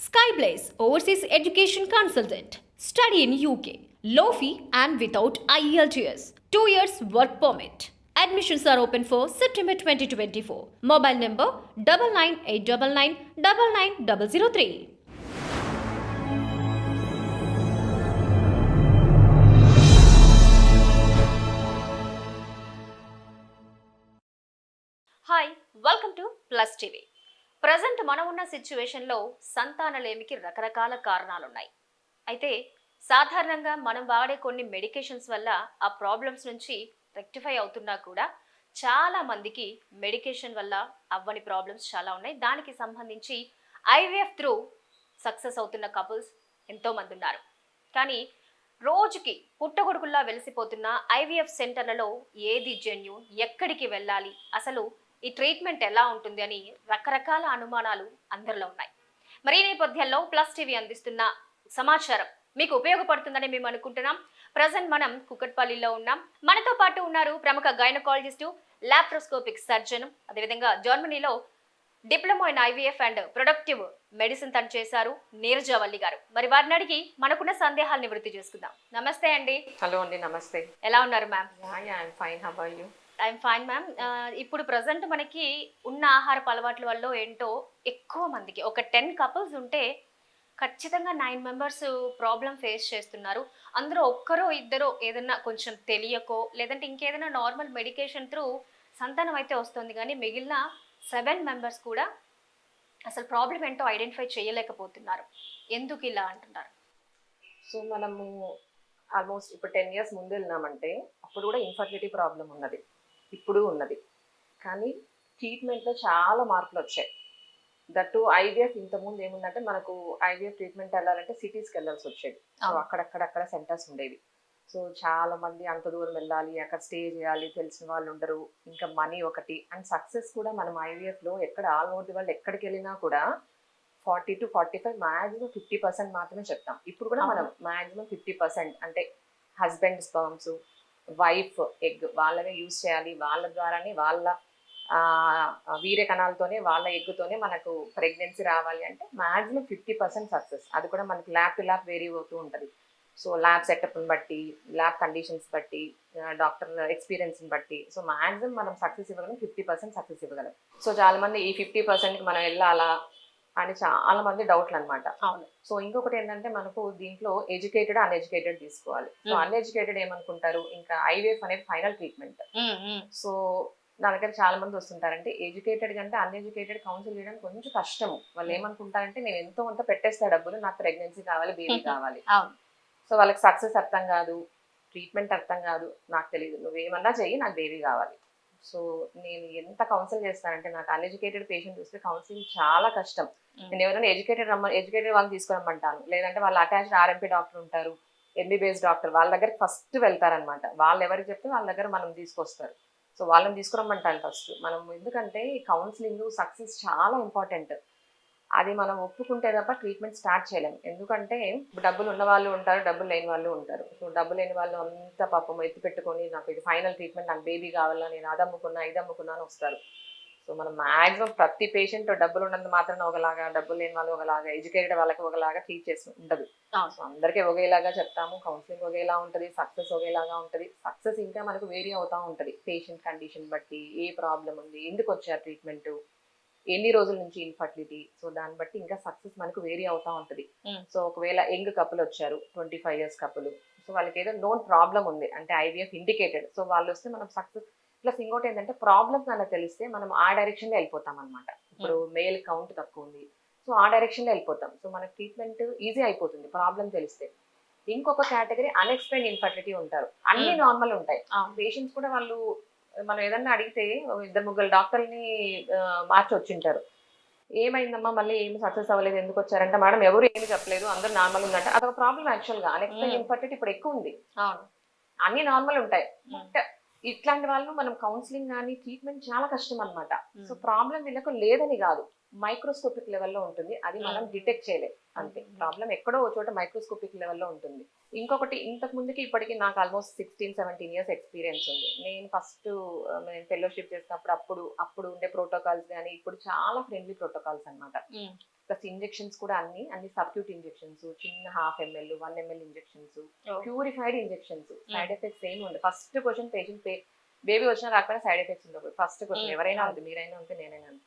Skyblaze Overseas Education Consultant. Study in UK. Low fee and without IELTS. 2 years work permit. Admissions are open for September 2024. Mobile number 9989999003. Hi welcome to plus TV. Present మనం ఉన్న సిచ్యువేషన్లో సంతానలేమికి రకరకాల కారణాలున్నాయి. అయితే సాధారణంగా మనం వాడే కొన్ని medications వల్ల ఆ ప్రాబ్లమ్స్ నుంచి రెక్టిఫై అవుతున్నా కూడా చాలా మందికి మెడికేషన్ వల్ల అవ్వని ప్రాబ్లమ్స్ చాలా ఉన్నాయి. దానికి సంబంధించి ఐవీఎఫ్ త్రూ సక్సెస్ అవుతున్న కపుల్స్ ఎంతోమంది ఉన్నారు. కానీ రోజుకి పుట్టగొడుకుల్లా వెలిసిపోతున్న ఐవీఎఫ్ సెంటర్లలో ఏది జెన్యూన్, ఎక్కడికి వెళ్ళాలి, అసలు ఈ ట్రీట్మెంట్ ఎలా ఉంటుంది అని రకరకాల అనుమానాలు అందరిలో ఉన్నాయి. మరి ఈ నేపథ్యంలో ప్లస్ టీవీ అందిస్తున్న సమాచారం మీకు ఉపయోగపడుతుందని మేము అనుకుంటున్నాం. ప్రజెంట్ మనం కుకట్పల్లిలో ఉన్నాం. మనతో పాటు ఉన్నారు ప్రముఖ గైనకాలజిస్టు, లాప్రోస్కోపిక్ సర్జన్, అదేవిధంగా జర్మనీలో diploma in IVF and productive medicine తను చేశారు నీరజవల్లి గారు. మరి వారిని అడిగి మనకున్న సందేహాలు నివృత్తి చేసుకుందాం. నమస్తే అండి. హలో అండి, నమస్తే. ఎలా ఉన్నారు ma'am? I'm fine. How are you? I'm fine ma'am. ఇప్పుడు ప్రజెంట్ మనకి ఉన్న ఆహారపు అలవాట్ల వల్ల ఏంటో ఎక్కువ మందికి ఒక 10 కపుల్స్ ఉంటే ఖచ్చితంగా 9 మెంబర్స్ ప్రాబ్లం ఫేస్ చేస్తున్నారు. అందులో ఒక్కరో ఇద్దరో ఏదన్నా కొంచెం తెలియకో లేదంటే ఇంకేదైనా నార్మల్ మెడికేషన్ త్రూ సంతానం అయితే వస్తుంది, కానీ మిగిలిన 7 మెంబర్స్ కూడా అసలు ప్రాబ్లం ఏంటో ఐడెంటిఫై చేయలేకపోతున్నారు. ఎందుకు ఇలా అంటున్నారు? సో మనము ఆల్మోస్ట్ ఇప్పుడు 10 ఇయర్స్ ముందు వెళ్ళినామంటే అప్పుడు కూడా ఇన్ఫర్టిలిటీ ప్రాబ్లం ఉన్నది, ఇప్పుడు ఉన్నది. కానీ ట్రీట్మెంట్లో చాలా మార్పులు వచ్చాయి. దట్టు ఐవీఎఫ్ ఇంతకుముందు ఏముందంటే మనకు ఐవీఎఫ్ ట్రీట్మెంట్ వెళ్ళాలంటే సిటీస్కి వెళ్ళాల్సి వచ్చేది. సో అక్కడక్కడ సెంటర్స్ ఉండేవి. సో చాలా మంది అంత దూరం వెళ్ళాలి, అక్కడ స్టే చేయాలి, తెలిసిన వాళ్ళు ఉండరు, ఇంకా మనీ ఒకటి. అండ్ సక్సెస్ కూడా మనం ఐవీఎఫ్లో ఎక్కడ ఆల్ ఓవర్ ది వరల్డ్ ఎక్కడికి వెళ్ళినా కూడా 40 to 45 మ్యాక్సిమం 50% మాత్రమే చెప్తాం. ఇప్పుడు కూడా మనం మ్యాక్సిమం 50% అంటే హస్బెండ్ స్పర్మ్స్, వైఫ్ ఎగ్ వాళ్ళనే యూజ్ చేయాలి. వాళ్ళ ద్వారానే వాళ్ళ వీర్య కణాలతోనే వాళ్ళ ఎగ్గుతోనే మనకు ప్రెగ్నెన్సీ రావాలి అంటే మ్యాక్సిమం 50% సక్సెస్. అది కూడా మనకి ల్యాబ్ టు ల్యాబ్ వేరీ అవుతూ ఉంటుంది. సో ల్యాబ్ సెటప్ని బట్టి, ల్యాబ్ కండిషన్స్ బట్టి, డాక్టర్ ఎక్స్పీరియన్స్ని బట్టి సో మ్యాక్సిమం మనం సక్సెస్ ఇవ్వగలం, 50% సక్సెస్ ఇవ్వగలం. సో చాలా మంది ఈ 50%కి మనం వెళ్ళాలా అని చాలా మంది డౌట్లు అనమాట. అవును. సో ఇంకొకటి ఏంటంటే మనకు దీంట్లో ఎడ్యుకేటెడ్, అన్ఎడ్యుకేటెడ్ తీసుకోవాలి. సో అన్ఎడ్యుకేటెడ్ ఏమనుకుంటారు, ఇంకా ఐవీఎఫ్ అనేది ఫైనల్ ట్రీట్మెంట్. సో నా దగ్గర చాలా మంది వస్తుంటారంటే ఎడ్యుకేటెడ్ కంటే అన్ఎడ్యుకేటెడ్ కౌన్సిల్ చేయడానికి కొంచెం కష్టము. వాళ్ళు ఏమనుకుంటారంటే నేను ఎంతో కొంత పెట్టేస్తా డబ్బులు, నాకు ప్రెగ్నెన్సీ కావాలి, బేబీ కావాలి. సో వాళ్ళకి సక్సెస్ అర్థం కాదు, ట్రీట్మెంట్ అర్థం కాదు, నాకు తెలియదు, నువ్వేమన్నా చెయ్యి, నాకు బేబీ కావాలి. సో నేను ఎంత కౌన్సిల్ చేస్తానంటే నాకు అన్ఎడ్యుకేటెడ్ పేషెంట్ వస్తే కౌన్సిలింగ్ చాలా కష్టం. నేను ఎవరైనా ఎడ్యుకేటెడ్ వాళ్ళని తీసుకురమ్మంటాను, లేదంటే వాళ్ళు అటాచ్డ్ ఆర్ఎంపీ డాక్టర్ ఉంటారు, ఎంబీబీఎస్ డాక్టర్, వాళ్ళ దగ్గరికి ఫస్ట్ వెళ్తారనమాట. వాళ్ళు ఎవరికి చెప్తే వాళ్ళ దగ్గర మనం తీసుకొస్తారు. సో వాళ్ళని తీసుకురమ్మంటాను ఫస్ట్ మనం. ఎందుకంటే కౌన్సిలింగ్ సక్సెస్ చాలా ఇంపార్టెంట్. అది మనం ఒప్పుకుంటే తప్ప ట్రీట్మెంట్ స్టార్ట్ చేయలేము. ఎందుకంటే డబ్బులు ఉన్న వాళ్ళు ఉంటారు, డబ్బులు లేని వాళ్ళు ఉంటారు. సో డబ్బులు లేని వాళ్ళు అంతా పాపం ఎత్తి పెట్టుకొని నాకు ఇది ఫైనల్ ట్రీట్మెంట్, నాకు బేబీ కావాలా, నేను అది అమ్ముకున్నా ఇది అమ్ముకున్నా అని వస్తారు. సో మనం మ్యాక్సిమం ప్రతి పేషెంట్ డబ్బులు ఉన్నంత మాత్రం ఒకలాగా, డబ్బులు లేని వాళ్ళు ఒకలాగా, ఎడ్యుకేటెడ్ వాళ్ళకి ఒకలాగా ట్రీట్ చేసి ఉండదు. సో అందరికీ ఒకేలాగా చెప్తాము. కౌన్సిలింగ్ ఒకేలా ఉంటుంది, సక్సెస్ ఒకేలాగా ఉంటుంది. సక్సెస్ ఇంకా మనకు వేరీ అవుతూ ఉంటుంది పేషెంట్ కండిషన్ బట్టి, ఏ ప్రాబ్లం ఉంది, ఎందుకు వచ్చారు ట్రీట్మెంట్, ఎన్ని రోజుల నుంచి ఇన్ఫర్టిలిటీ. సో దాన్ని బట్టి ఇంకా సక్సెస్ మనకు వేరీ అవుతా ఉంటుంది. సో ఒకవేళ యంగ్ కపుల్ వచ్చారు, 25 years కపుల్, సో వాళ్ళకి ఏదో నోన్ ప్రాబ్లం ఉంది అంటే ఐవీఎఫ్ ఇండికేటెడ్, సో వాళ్ళు వస్తే మనం సక్సెస్. ప్లస్ ఇంకోటి ఏంటంటే ప్రాబ్లమ్ కన్నా తెలిస్తే మనం ఆ డైరెక్షన్లో వెళ్ళిపోతాం అనమాట. ఇప్పుడు మేల్ కౌంట్ తక్కువ ఉంది, సో ఆ డైరెక్షన్లో వెళ్ళిపోతాం. సో మనకి ట్రీట్మెంట్ ఈజీ అయిపోతుంది ప్రాబ్లం తెలిస్తే. ఇంకొక కేటగిరీ అన్ఎక్స్ప్లెయిన్ ఇన్ఫర్టిలిటీ ఉంటారు, అన్ని నార్మల్ ఉంటాయి. పేషెంట్స్ కూడా వాళ్ళు మనం ఏదన్నా అడిగితే 2-3 డాక్టర్ని మార్చి వచ్చింటారు. ఏమైందమ్మా మళ్ళీ ఏమి సక్సెస్ అవ్వలేదు, ఎందుకు వచ్చారంటే మేడం ఎవరు ఏమి చెప్పలేదు, అందరూ నార్మల్ ఉందంటే అదొక ప్రాబ్లం. యాక్చువల్గా అన్ఎక్స్ప్లెయిన్ ఇన్ఫర్టిలిటీ ఇప్పుడు ఎక్కువ ఉంది. అన్ని నార్మల్ ఉంటాయి, బట్ ఇట్లాంటి వాళ్ళు మనం కౌన్సిలింగ్ కానీ ట్రీట్మెంట్ చాలా కష్టం అనమాట. సో ప్రాబ్లం వీళ్ళకు లేదని కాదు, మైక్రోస్కోపిక్ లెవెల్లో ఉంటుంది, అది మనం డిటెక్ట్ చేయలేదు అంతే. ప్రాబ్లం ఎక్కడో ఒక చోట మైక్రోస్కోపిక్ లెవెల్లో ఉంటుంది. ఇంకొకటి, ఇంతకు ముందుకి ఇప్పటికి నాకు ఆల్మోస్ట్ 16-17 years ఎక్స్పీరియన్స్ ఉంది. నేను ఫస్ట్ నేను ఫెలోషిప్ చేసినప్పుడు అప్పుడు ఉండే ప్రోటోకాల్స్ కానీ ఇప్పుడు చాలా ఫ్రెండ్లీ ప్రోటోకాల్స్ అనమాట. ప్లస్ ఇంజెక్షన్స్ కూడా అన్ని సబ్క్యూట్ ఇంజెక్షన్స్, చిన్న 1/2 ml 1 ml injections, purified injections. Side effects ఏమి ఉండదు. ఫస్ట్ క్వశ్చన్ పేషెంట్ బేబీ వచ్చినా రాకపోయినా సైడ్ ఎఫెక్ట్స్ ఉండవు. ఫస్ట్ క్వశ్చన్ ఎవరైనా ఉంది, మీరైనా ఉంటే నేనైనా ఉంది.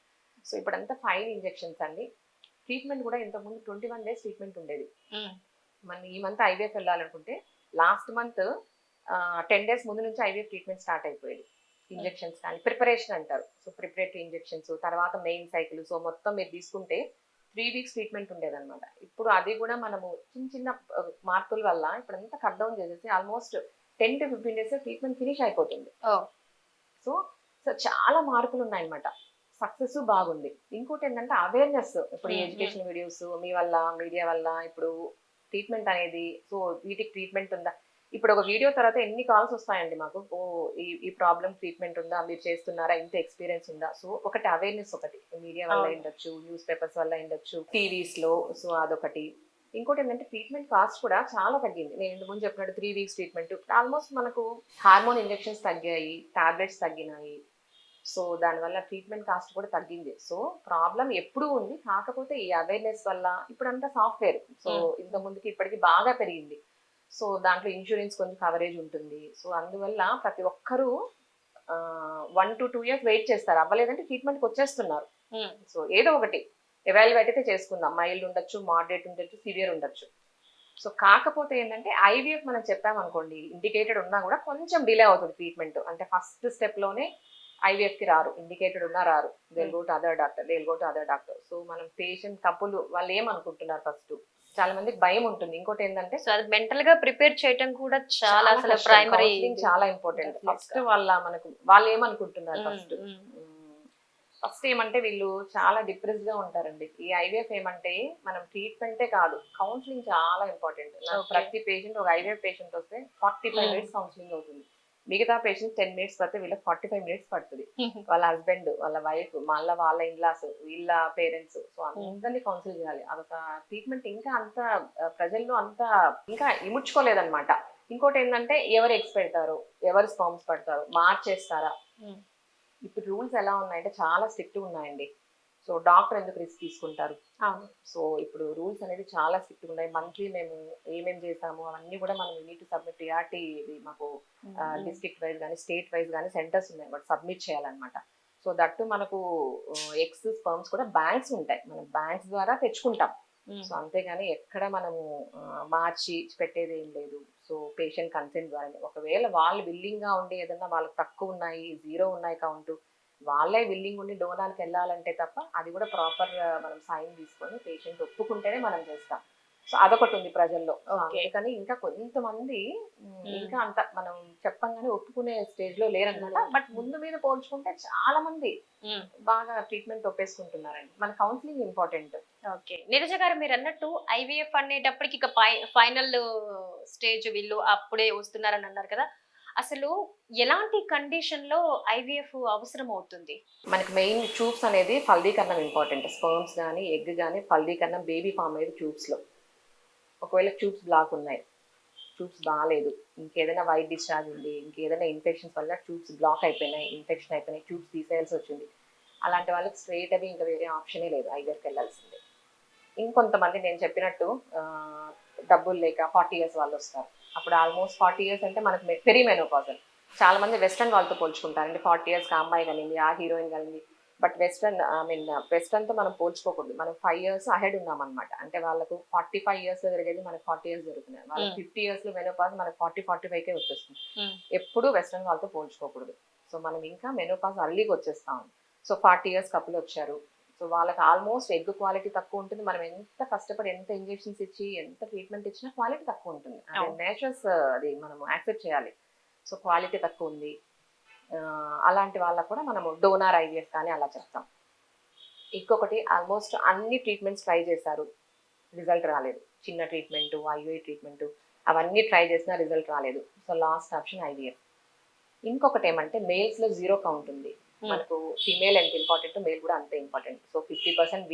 సో ఇప్పుడంతా ఫైన్ ఇంజెక్షన్స్ అండి. ట్రీట్మెంట్ కూడా ఇంతకుముందు 21 days ట్రీట్మెంట్ ఉండేది. మనం ఈ మంత్ ఐవీఎఫ్ వెళ్ళాలనుకుంటే లాస్ట్ మంత్ 10 days ముందు నుంచి ఐవీఎఫ్ ట్రీట్మెంట్ స్టార్ట్ అయిపోయేది. ఇంజెక్షన్స్ కానీ ప్రిపరేషన్ అంటారు. సో ప్రిపరేటరీ ఇంజెక్షన్స్, తర్వాత మెయిన్ సైకిల్. సో మొత్తం మీరు తీసుకుంటే 3 weeks ట్రీట్మెంట్ ఉండేదన్నమాట. ఇప్పుడు అది కూడా మనము చిన్న చిన్న మార్పుల వల్ల ఇప్పుడు అంతా కట్ డౌన్ చేసేసి almost 10 to 15 days treatment finish అయిపోతుంది. సో చాలా మార్పులు ఉన్నాయన్నమాట. సక్సెస్ బాగుంది. ఇంకోటి ఏంటంటే అవేర్నెస్. ఇప్పుడు ఎడ్యుకేషన్ వీడియోస్ మీ వల్ల, మీడియా వల్ల ఇప్పుడు ట్రీట్మెంట్ అనేది, సో వీటికి ట్రీట్మెంట్ ఉందా, ఇప్పుడు ఒక వీడియో తర్వాత ఎన్ని కాల్స్ వస్తాయండి మాకు, ఓ ఈ ప్రాబ్లం ట్రీట్మెంట్ ఉందా, మీరు చేస్తున్నారా, ఇంత ఎక్స్పీరియన్స్ ఉందా. సో ఒకటి అవేర్నెస్, ఒకటి మీడియా వల్ల ఉండొచ్చు, న్యూస్ పేపర్స్ వల్ల ఉండొచ్చు, టీవీస్ లో. సో అదొకటి. ఇంకోటి ఏంటంటే ట్రీట్మెంట్ కాస్ట్ కూడా చాలా తగ్గింది. నేను ఇంతకు ముందు చెప్పినట్టు 3 weeks ట్రీట్మెంట్ ఆల్మోస్ట్ మనకు హార్మోన్ ఇంజెక్షన్స్ తగ్గాయి, టాబ్లెట్స్ తగ్గినాయి. సో దానివల్ల ట్రీట్మెంట్ కాస్ట్ కూడా తగ్గింది. సో ప్రాబ్లం ఎప్పుడూ ఉంది, కాకపోతే ఈ అవేర్నెస్ వల్ల ఇప్పుడంతా సాఫ్ట్వేర్. సో ఇంత ముందుకి ఇప్పటికి బాగా పెరిగింది. సో దాంట్లో ఇన్సూరెన్స్ కొంచెం కవరేజ్ ఉంటుంది. సో అందువల్ల ప్రతి ఒక్కరూ 1 to 2 years వెయిట్ చేస్తారు. అవ్వలేదంటే ట్రీట్మెంట్కి వచ్చేస్తున్నారు. సో ఏదో ఒకటి ఎవాల్యుయేట్ అయితే చేసుకుందాం. మైల్డ్ ఉండొచ్చు, మోడరేట్ ఉండొచ్చు, సివియర్ ఉండొచ్చు. సో కాకపోతే ఏంటంటే ఐవీఎఫ్ మనం చెప్పామనుకోండి, ఇండికేటెడ్ ఉన్నా కూడా కొంచెం డిలే అవుతుంది ట్రీట్మెంట్. అంటే ఫస్ట్ స్టెప్ లోనే ఐవీఎఫ్ కి రారు, ఇండికేటెడ్ ఉన్నా రారు. They go to other doctor. So మనం పేషెంట్ కపుల్ వాళ్ళు ఏమనుకుంటున్నారు, ఫస్ట్ చాలా మందికి భయం ఉంటుంది. ఇంకోటి ఏంటంటే సో అది మెంటల్ గా ప్రిపేర్ చేయడం కూడా చాలా అసలు ప్రైమరీ, చాలా ఇంపార్టెంట్. ఫస్ట్ వాళ్ళు ఏమనుకుంటున్నారు, ఫస్ట్ ఏమంటే వీళ్ళు చాలా డిప్రెస్ గా ఉంటారండి. ఈ ఐవీఎఫ్ ఏమంటే మనం ట్రీట్మెంటే కాదు, కౌన్సిలింగ్ చాలా ఇంపార్టెంట్. ప్రతి పేషెంట్, ఒక ఐవీఎఫ్ పేషెంట్ వస్తే 45 minutes కౌన్సిలింగ్ అవుతుంది. మిగతా పేషెంట్స్ 10 minutes పడితే వీళ్ళకి 45 minutes పడుతుంది. వాళ్ళ హస్బెండ్, వాళ్ళ వైఫ్, మళ్ళీ వాళ్ళ ఇన్లాస్, వీళ్ళ పేరెంట్స్. సో అందరినీ కౌన్సిల్ చేయాలి. అదొక ట్రీట్మెంట్. ఇంకా అంత ప్రజల్లో అంత ఇంకా ఇముడ్చుకోలేదన్నమాట. ఇంకోటి ఏంటంటే ఎవరు ఎగ్స్ పెడతారు, ఎవరు స్పర్మ్స్ పడతారు, మార్చేస్తారా. ఇప్పుడు రూల్స్ ఎలా ఉన్నాయంటే చాలా స్ట్రిక్ట్ ఉన్నాయండి. సో డాక్టర్ ఎందుకు రిస్క్ తీసుకుంటారు. సో ఇప్పుడు రూల్స్ అనేది చాలా స్ట్రిక్ట్ ఉన్నాయి. మంత్లీ మేము ఏమేమి చేసాము అవన్నీ కూడా మనం యూనిట్ సబ్మిట్ టీఆర్టీ, మాకు డిస్ట్రిక్ట్ వైజ్ కానీ స్టేట్ వైజ్ కానీ సెంటర్స్ ఉన్నాయి, బట్ సబ్మిట్ చేయాలన్నమాట. సో దట్టు మనకు ఎగ్స్ స్పర్మ్స్ కూడా బ్యాంక్స్ ఉంటాయి, మనం బ్యాంక్స్ ద్వారా తెచ్చుకుంటాం. సో అంతేగాని ఎక్కడ మనము మార్చి పెట్టేది ఏం లేదు. సో పేషెంట్ కన్సెంట్ ద్వారా, ఒకవేళ వాళ్ళు విల్లింగ్ గా ఉండి ఏదన్నా వాళ్ళకి తక్కువ ఉన్నాయి, 0 ఉన్నాయి కౌంట్, వాళ్ళే విల్లింగ్ ఉండి డోనార్కి వెళ్ళాలంటే తప్ప, అది కూడా ప్రాపర్ మనం సైన్ తీసుకొని పేషెంట్ ఒప్పుకుంటేనే మనం చేస్తాం. సో అదొకటి ఉంది ప్రజల్లో. అందుకని ఇంకా కొంతమంది ఇంకా అంత మనం చెప్పంగానే ఒప్పుకునే స్టేజ్ లో లేరనమాట. బట్ ముందు మీద పోల్చుకుంటే చాలా మంది బాగా ట్రీట్మెంట్ ఒప్పేసుకుంటున్నారండి. మన కౌన్సిలింగ్ ఇంపార్టెంట్. ఓకే, నీరజ గారు మీరు అన్నట్టు ఐవీఎఫ్ అనేటప్పటికి ఇక ఫైనల్ స్టేజ్ వీళ్ళు అప్పుడే వస్తున్నారని అన్నారు కదా, అసలు ఎలాంటి కండిషన్ లో ఐవీఎఫ్ అవసరం అవుతుంది? మనకి మెయిన్ ట్యూబ్స్ అనేది ఫలదీకరణం ఇంపార్టెంట్. స్పర్మ్స్ కానీ ఎగ్ కానీ ఫలదీకరణం బేబీ ఫామ్ అయ్యేది ట్యూబ్స్ లో. ఒకవేళ ట్యూబ్స్ బ్లాక్ ఉన్నాయి, ట్యూబ్స్ బాగాలేదు, ఇంకేదైనా వైట్ డిశ్చార్జ్ ఉంది, ఇంకేదైనా ఇన్ఫెక్షన్స్ వల్ల ట్యూబ్స్ బ్లాక్ అయిపోయినాయి, ఇన్ఫెక్షన్ అయిపోయినాయి, ట్యూబ్స్ తీసేయాల్సి వచ్చింది, అలాంటి వాళ్ళకి స్ట్రైట్ అవి ఇంకా వేరే ఆప్షనే లేదు, ఐవీఎఫ్కి వెళ్ళాల్సిందే. ఇంకొంతమంది నేను చెప్పినట్టు డబ్బులు లేక 40 years వాళ్ళు వస్తారు. అప్పుడు ఆల్మోస్ట్ 40 years అంటే మనకు పెరిమెనోపాజల్. చాలా మంది వెస్టర్న్ వాళ్ళతో పోల్చుకుంటారు. అంటే 40 years అమ్మాయి కలిగింది, ఆ హీరోయిన్ కలిగింది. బట్ వెస్టర్న్తో మనం పోల్చుకోకూడదు. మనం 5 years అహెడ్ ఉన్నామన్నమాట. అంటే వాళ్ళకు 45 years లో జరిగేది మనకు 40 years జరుగుతున్నాయి. వాళ్ళకి 50 years లో మెనోపాజ్ మనకు 40-45కే వచ్చేస్తుంది. ఎప్పుడు వెస్టర్న్ వాళ్ళతో పోల్చుకోకూడదు. సో మనం ఇంకా మెనోపాజ్ అర్లీకి వచ్చేస్తాం. సో 40 years కపుల్ వచ్చారు. సో వాళ్ళకి ఆల్మోస్ట్ ఎగ్ క్వాలిటీ తక్కువ ఉంటుంది. మనం ఎంత కష్టపడి ఎంత ఇంజెక్షన్స్ ఇచ్చి ఎంత ట్రీట్మెంట్ ఇచ్చినా క్వాలిటీ తక్కువ ఉంటుంది. అది నేచర్స్, అది మనం యాక్సెప్ట్ చేయాలి. సో క్వాలిటీ తక్కువ ఉంది. అలాంటి వాళ్ళకు కూడా మనము డోనార్ ఐవీఎఫ్ కానీ అలా చేస్తాం. ఇంకొకటి, ఆల్మోస్ట్ అన్ని ట్రీట్మెంట్స్ ట్రై చేశారు, రిజల్ట్ రాలేదు. చిన్న ట్రీట్మెంట్, ఐవీఐ ట్రీట్మెంట్ అవన్నీ ట్రై చేసినా రిజల్ట్ రాలేదు. So last option IVF. ఇంకొకటి ఏమంటే మేల్స్ లో 0 కౌంట్ ఉంది. మనకు ఫీమేల్ ఎంత ఇంపార్టెంట్, మేల్ కూడా అంతే ఇంపార్టెంట్. సో 50%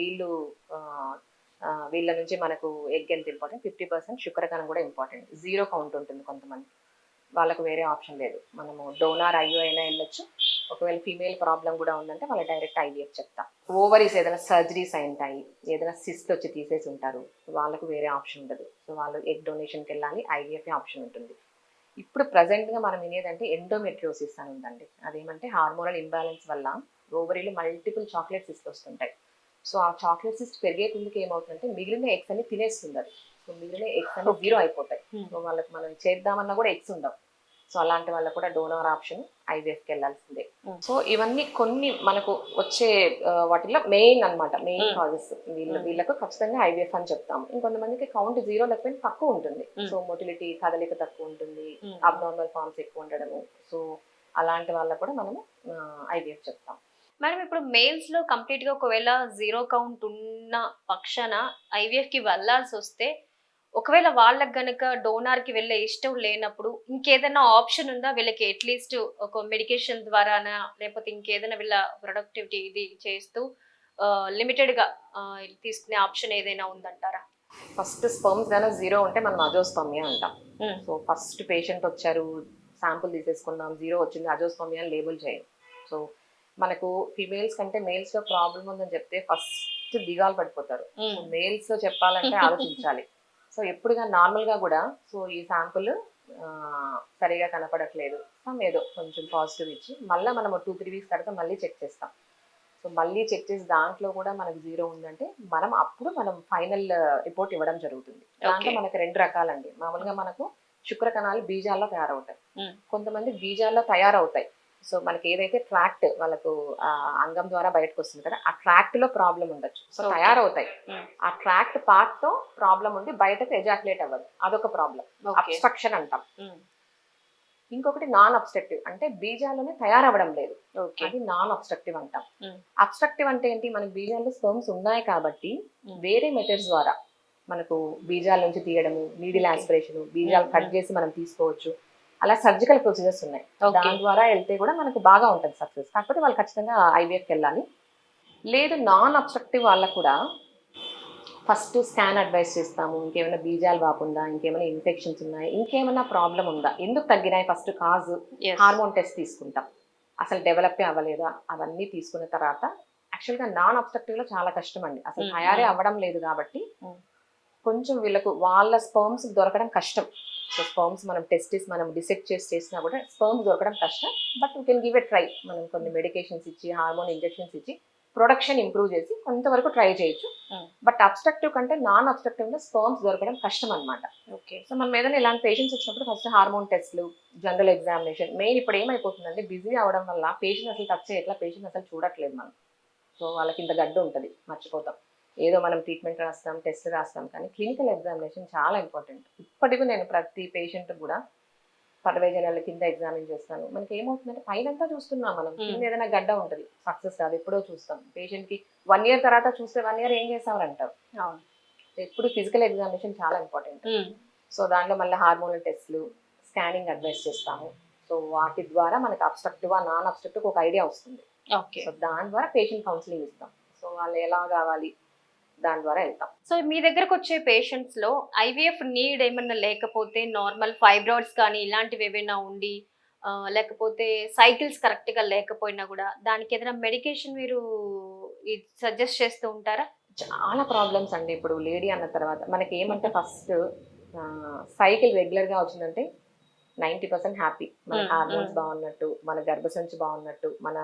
వీళ్ళ నుంచి మనకు ఎగ్ ఎంత ఇంపార్టెంట్, 50% శుక్రకణం కూడా ఇంపార్టెంట్. 0 కౌంట్ ఉంటుంది కొంతమంది, వాళ్ళకు వేరే ఆప్షన్ లేదు. మనము డోనార్ ఐఓ అయినా వెళ్ళొచ్చు, ఒకవేళ ఫీమేల్ ప్రాబ్లం కూడా ఉందంటే వాళ్ళ డైరెక్ట్ ఐవీఎఫ్ చెప్తాం. ఓవరీస్ ఏదైనా సర్జరీస్ అయింటాయి, ఏదైనా సిస్ట్ వచ్చి తీసేసి ఉంటారు, వాళ్ళకు వేరే ఆప్షన్ ఉండదు. సో వాళ్ళు ఎగ్ డొనేషన్కి వెళ్ళాలి, ఐవీఎఫ్ ఆప్షన్ ఉంటుంది. ఇప్పుడు ప్రజెంట్గా మనం వినేదంటే ఎండోమెట్రియోసిస్ అని ఉందండి. అదేమంటే హార్మోనల్ ఇంబ్యాలెన్స్ వల్ల ఓవరీలో మల్టిపుల్ చాక్లెట్ సిస్ట్ వస్తుంటాయి. సో ఆ చాక్లెట్ సిస్ట్ పెరిగే కుందుకు ఏమవుతుందంటే మిగిలిన ఎగ్స్ అన్ని తినేస్తుంది అది. సో మిగిలిన ఎగ్స్ అన్ని జీరో అయిపోతాయి. సో వాళ్ళకి మనం చేద్దామన్నా కూడా ఎగ్స్ ఉండవు. సో అలాంటి వాళ్ళకు కూడా డోనర్ ఆప్షన్ ఐవీఎఫ్కి వెళ్ళాల్సిందే. సో ఇవన్నీ కొన్ని మనకు వచ్చే వాటిలో మెయిన్ అన్నమాట, మెయిన్ కాజెస్. వీళ్ళకు ఖచ్చితంగా ఐవీఎఫ్ అని చెప్తాము. ఇంకొంతమందికి కౌంట్ జీరో లేకపోయినా తక్కువ ఉంటుంది. సో మొటిలిటీ కదలిక తక్కువ ఉంటుంది, అబ్నార్మల్ ఫార్మ్స్ ఎక్కువ ఉండడము. సో అలాంటి వాళ్ళకు కూడా మనము ఐవీఎఫ్ చెప్తాం. మేడం ఇప్పుడు మేల్స్ లో కంప్లీట్ గా ఒకవేళ జీరో కౌంట్ ఉన్న పక్షాన ఐవీఎఫ్ కి వెళ్లాల్సి వస్తే, ఒకవేళ వాళ్ళకి గనక డోనార్ కి వెళ్ళే ఇష్టం లేనప్పుడు ఇంకేదైనా ఆప్షన్ ఉందా వీళ్ళకి? అట్లీస్ట్ ఒక మెడికేషన్ ద్వారానా, లేకపోతే ఇంకేదైనా వీళ్ళ ప్రొడక్టివిటీ ఇది చేస్తూ లిమిటెడ్ గా తీసుకునే ఆప్షన్ ఏదైనా ఉందంటారా? ఫస్ట్ స్పర్మ్స్ గానే జీరో ఉంటే మనం అజోస్పర్మియా అంటాం. సో ఫస్ట్ పేషెంట్ వచ్చారు, శాంపుల్ తీసేసుకున్నాం, జీరో వచ్చింది, అజోస్పర్మియా అని లేబుల్ చేయం. సో మనకు ఫీమేల్స్ కంటే మేల్స్ లో ప్రాబ్లం ఉందని చెప్తే ఫస్ట్ దిగాలు పడిపోతారు. మేల్స్ లో చెప్పాలంటే ఆలోచించాలి. సో ఎప్పుడుగా నార్మల్ గా కూడా సో ఈ శాంపుల్ సరిగా కనపడట్లేదు, ఏదో కొంచెం పాజిటివ్ ఇచ్చి మళ్ళీ మనం 2-3 వీక్స్ తర్వాత మళ్ళీ చెక్ చేస్తాం. సో మళ్ళీ చెక్ చేసి దాంట్లో కూడా మనకు జీరో ఉందంటే మనం ఫైనల్ రిపోర్ట్ ఇవ్వడం జరుగుతుంది. దాంట్లో మనకు 2 రకాలండి. మామూలుగా మనకు శుక్ర కణాలు బీజాల్లో తయారవుతాయి, కొంతమంది బీజాల్లో తయారవుతాయి. సో మనకి ఏదైతే ట్రాక్ట్ వాళ్ళకు అంగం ద్వారా బయటకు వస్తుంది కదా, ఆ ట్రాక్ట్ లో ప్రాబ్లం ఉండొచ్చు. సో తయారవుతాయి, ఆ ట్రాక్ట్ పార్ట్ తో ప్రాబ్లం ఉండి బయటకు ఎజాక్యులేట్ అవ్వదు, అదొక ప్రాబ్లం, అబ్స్ట్రక్షన్ అంటాం. ఇంకొకటి నాన్ అబ్స్ట్రక్టివ్, అంటే బీజాల్లోనే తయారవ్వడం లేదు, అది నాన్ అబ్స్ట్రక్టివ్ అంటాం. అబ్స్ట్రక్టివ్ అంటే ఏంటి, మనకి బీజాల్లో స్పర్మ్స్ ఉన్నాయి కాబట్టి వేరే మెథడ్స్ ద్వారా మనకు బీజాల నుంచి తీయడము, నీడిల్ ఆస్పిరేషన్, బీజాలు కట్ చేసి మనం తీసుకోవచ్చు. అలా సర్జికల్ ప్రొసీజర్స్ ఉన్నాయి, దాని ద్వారా వెళ్తే కూడా మనకు బాగా ఉంటుంది సక్సెస్. కాకపోతే వాళ్ళు ఖచ్చితంగా ఐవీఎఫ్కి వెళ్ళాలి. లేదు నాన్ అబ్స్ట్రక్టివ్ వాళ్ళకు కూడా ఫస్ట్ స్కాన్ అడ్వైస్ చేస్తాము. ఇంకేమైనా బీజాలు వాపుందా, ఇంకేమైనా ఇన్ఫెక్షన్స్ ఉన్నాయి, ఇంకేమైనా ప్రాబ్లం ఉందా, ఎందుకు తగ్గినాయి, ఫస్ట్ కాజ్ హార్మోన్ టెస్ట్ తీసుకుంటాం. అసలు డెవలప్ అవ్వలేదా, అవన్నీ తీసుకున్న తర్వాత యాక్చువల్గా నాన్ అబ్స్ట్రక్టివ్ లో చాలా కష్టం అండి, అసలు తయారే అవ్వడం లేదు కాబట్టి కొంచెం వీళ్ళకు వాళ్ళ స్పర్మ్స్ దొరకడం కష్టం. సో స్పర్మ్స్ మనం మనం డిసెక్ట్ చేసినా కూడా స్పర్మ్స్ దొరకడం కష్టం. But we can give a try. మనం కొన్ని మెడికేషన్స్ ఇచ్చి, హార్మోన్ ఇంజెక్షన్స్ ఇచ్చి ప్రొడక్షన్ ఇంప్రూవ్ చేసి కొంతవరకు ట్రై చేయొచ్చు. బట్ అబ్స్ట్రక్టివ్ కంటే నాన్ అబ్స్ట్రక్టివ్ లో స్పర్మ్స్ దొరకడం కష్టం అనమాట. సో మనం ఏదైనా ఇలాంటి పేషెంట్స్ వచ్చినప్పుడు ఫస్ట్ హార్మోన్ టెస్ట్లు, జనరల్ ఎగ్జామినేషన్ మెయిన్. ఇప్పుడు ఏమైపోతుందంటే బిజీ అవడం వల్ల పేషెంట్ అసలు టచ్ చేయట్లా, పేషెంట్ అసలు చూడట్లేదు మనం. సో వాళ్ళకి ఇంత గడ్డ ఉంటుంది, మర్చిపోతాం. ఏదో మనం ట్రీట్మెంట్ రాస్తాం, టెస్ట్ రాస్తాం, కానీ క్లినికల్ ఎగ్జామినేషన్ చాలా ఇంపార్టెంట్. ఇప్పటికీ నేను ప్రతి పేషెంట్ కూడా 15 నెలల కింద ఎగ్జామిన్ చేస్తాను. మనకి ఏమవుతుందంటే పైనంతా చూస్తున్నాం మనం, కింద ఏదైనా గడ్డ ఉంటుంది, సక్సెస్ రాదు, ఎప్పుడో చూస్తాం. పేషెంట్కి 1 ఇయర్ తర్వాత చూస్తే 1 ఇయర్ ఏం చేస్తామని అంటారు. ఎప్పుడు ఫిజికల్ ఎగ్జామినేషన్ చాలా ఇంపార్టెంట్. సో దాంట్లో మళ్ళీ హార్మోనల్ టెస్ట్లు, స్కానింగ్ అడ్వైస్ చేస్తాము. సో వాటి ద్వారా మనకి అబ్స్ట్రక్టివ్ నాన్ అబ్స్ట్రక్టివ్ ఒక ఐడియా వస్తుంది. సో దాని ద్వారా పేషెంట్ కౌన్సిలింగ్ ఇస్తాం. సో వాళ్ళు ఎలా కావాలి దాని ద్వారా వెళ్తాం. సో మీ దగ్గరకు వచ్చే పేషెంట్స్ లో ఐవీఎఫ్ నీడ్ ఏమన్నా లేకపోతే, నార్మల్ ఫైబ్రాయిడ్స్ కానీ ఇలాంటివి ఏమైనా ఉండి, లేకపోతే సైకిల్స్ కరెక్ట్ గా లేకపోయినా కూడా దానికి ఏదైనా మెడికేషన్ మీరు సజెస్ట్ చేస్తూ ఉంటారా? చాలా ప్రాబ్లమ్స్ అండి. ఇప్పుడు లేడీ అన్న తర్వాత మనకి ఏమంటే ఫస్ట్ సైకిల్ రెగ్యులర్ గా వచ్చిందంటే 90% హ్యాపీ. మన హార్మోన్స్ బాగున్నట్టు, మన గర్భసంచి బాగున్నట్టు, మన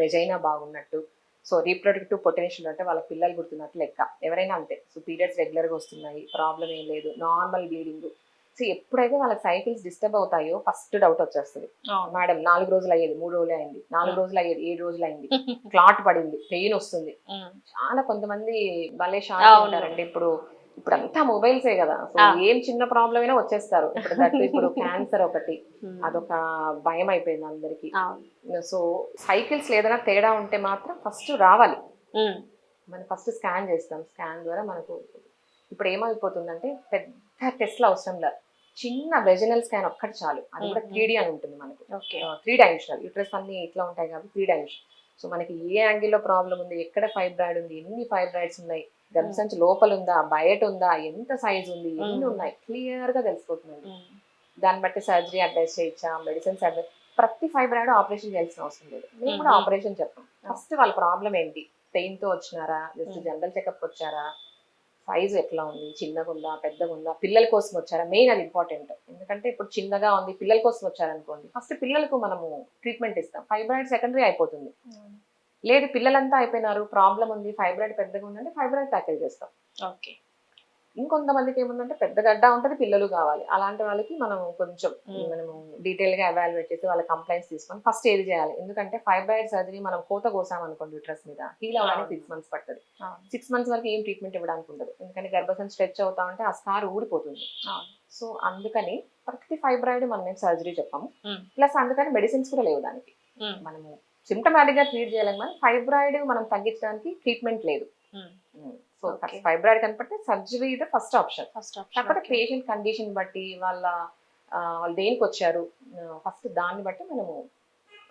వెజైనా బాగున్నట్టు. సో రీప్రొడక్టివ్ పొటెన్షియల్ అంటే వాళ్ళ పిల్లలు గుర్తున్నట్టు లెక్క. ఎవరైనా అంతే. సో పీరియడ్స్ రెగ్యులర్గా వస్తున్నాయి, ప్రాబ్లం ఏం లేదు, నార్మల్ బ్లీడింగ్. సో ఎప్పుడైతే వాళ్ళకి సైకిల్స్ డిస్టర్బ్ అవుతాయో ఫస్ట్ డౌట్ వచ్చేస్తుంది. మేడం 4 రోజులు అయ్యేది 3 రోజులు అయింది, 4 రోజులు అయ్యేది 7 రోజులు అయింది, క్లాట్ పడింది, పెయిన్ వస్తుంది. చాలా కొంతమంది భలే షాక్ ఉంటారండి. ఇప్పుడు అంతా మొబైల్సే కదా, సో ఏం చిన్న ప్రాబ్లం అయినా వచ్చేస్తారు. ఇప్పుడు క్యాన్సర్ ఒకటి, అదొక భయం అయిపోయింది అందరికి. సో సైకిల్స్ ఏదైనా తేడా ఉంటే మాత్రం ఫస్ట్ రావాలి. మనం ఫస్ట్ స్కాన్ చేస్తాం. స్కాన్ ద్వారా మనకు ఇప్పుడు ఏమైపోతుందంటే పెద్ద టెస్ట్లు అవసరం లేదు, చిన్న వెజినల్ స్కాన్ ఒక్కటి చాలు. అది కూడా 3D అని ఉంటుంది మనకి, 3 డైమెన్షనల్. యూట్రస్ అన్ని ఇట్లా ఉంటాయి కాబట్టి 3 డైమెన్షన్. సో మనకి ఏ యాంగిల్లో ప్రాబ్లం ఉంది, ఎక్కడ ఫైబ్రాయిడ్ ఉంది, ఎన్ని ఫైబ్రాయిడ్స్ ఉన్నాయి, గర్భసంచి లోపల ఉందా, బయట ఉందా, ఎంత సైజ్ ఉంది, ఎన్ని ఉన్నాయి, క్లియర్ గా తెలిసిపోతుంది. దాన్ని బట్టి సర్జరీ అడ్వైస్ చేయొచ్చా, మెడిసిన్స్ అడ్వైస్. ప్రతి ఫైబ్రాయిడ్ ఆపరేషన్ చేయాల్సిన అవసరం లేదు. మేము కూడా ఆపరేషన్ చెప్పాం. ఫస్ట్ వాళ్ళ ప్రాబ్లం ఏంటి, పెయిన్ తో వచ్చినారా, జస్ట్ జనరల్ చెకప్ వచ్చారా, సైజ్ ఎట్లా ఉంది, చిన్నగా ఉందా పెద్దగా ఉందా, పిల్లల కోసం వచ్చారా, మెయిన్ అది ఇంపార్టెంట్. ఎందుకంటే ఇప్పుడు చిన్నగా ఉంది పిల్లల కోసం వచ్చారనుకోండి, ఫస్ట్ పిల్లలకు మనము ట్రీట్మెంట్ ఇస్తాం, ఫైబ్రాయిడ్ సెకండరీ అయిపోతుంది. లేదు పిల్లలంతా అయిపోయినారు, ప్రాబ్లం ఉంది, ఫైబ్రాయిడ్ పెద్దగా ఉందంటే ఫైబ్రాయిడ్ ట్యాకిల్ చేస్తాం. ఓకే. ఇంకొంతమందికి ఏముందంటే పెద్ద గడ్డ ఉంటుంది, పిల్లలు కావాలి, అలాంటి వాళ్ళకి మనం కొంచెం మనము డీటెయిల్ గా ఎవాల్యుయేట్ చేసి వాళ్ళ కంప్లైంట్స్ తీసుకొని ఫస్ట్ ఏది చేయాలి. ఎందుకంటే ఫైబ్రాయిడ్ సర్జరీ మనం కోత కోసాం అనుకోండి యూట్రస్ మీద, హీల్ అవ్వడానికి 6 months పడుతుంది. 6 months వరకు ఏం ట్రీట్మెంట్ ఇవ్వడానికి ఉండదు, ఎందుకంటే గర్భసం స్ట్రెచ్ అవుతా ఉంటే ఆ స్కార్ ఊడిపోతుంది. సో అందుకని ప్రతి ఫైబ్రాయిడ్ మనం ఏం సర్జరీ చెప్పాము, ప్లస్ అందుకని మెడిసిన్స్ కూడా లేవు దానికి. మనము సిమ్టమాటిక్ గా ట్రీట్ చేయాలి, కానీ ఫైబ్రాయిడ్ మనం తగ్గించడానికి ట్రీట్మెంట్ లేదు. సో ఫైబ్రాయిడ్ కనపడితే సర్జరీ ఇది ఫస్ట్ ఆప్షన్. కాకపోతే పేషెంట్ కండిషన్ బట్టి వాళ్ళు దేనికి వచ్చారు ఫస్ట్ దాన్ని బట్టి మనము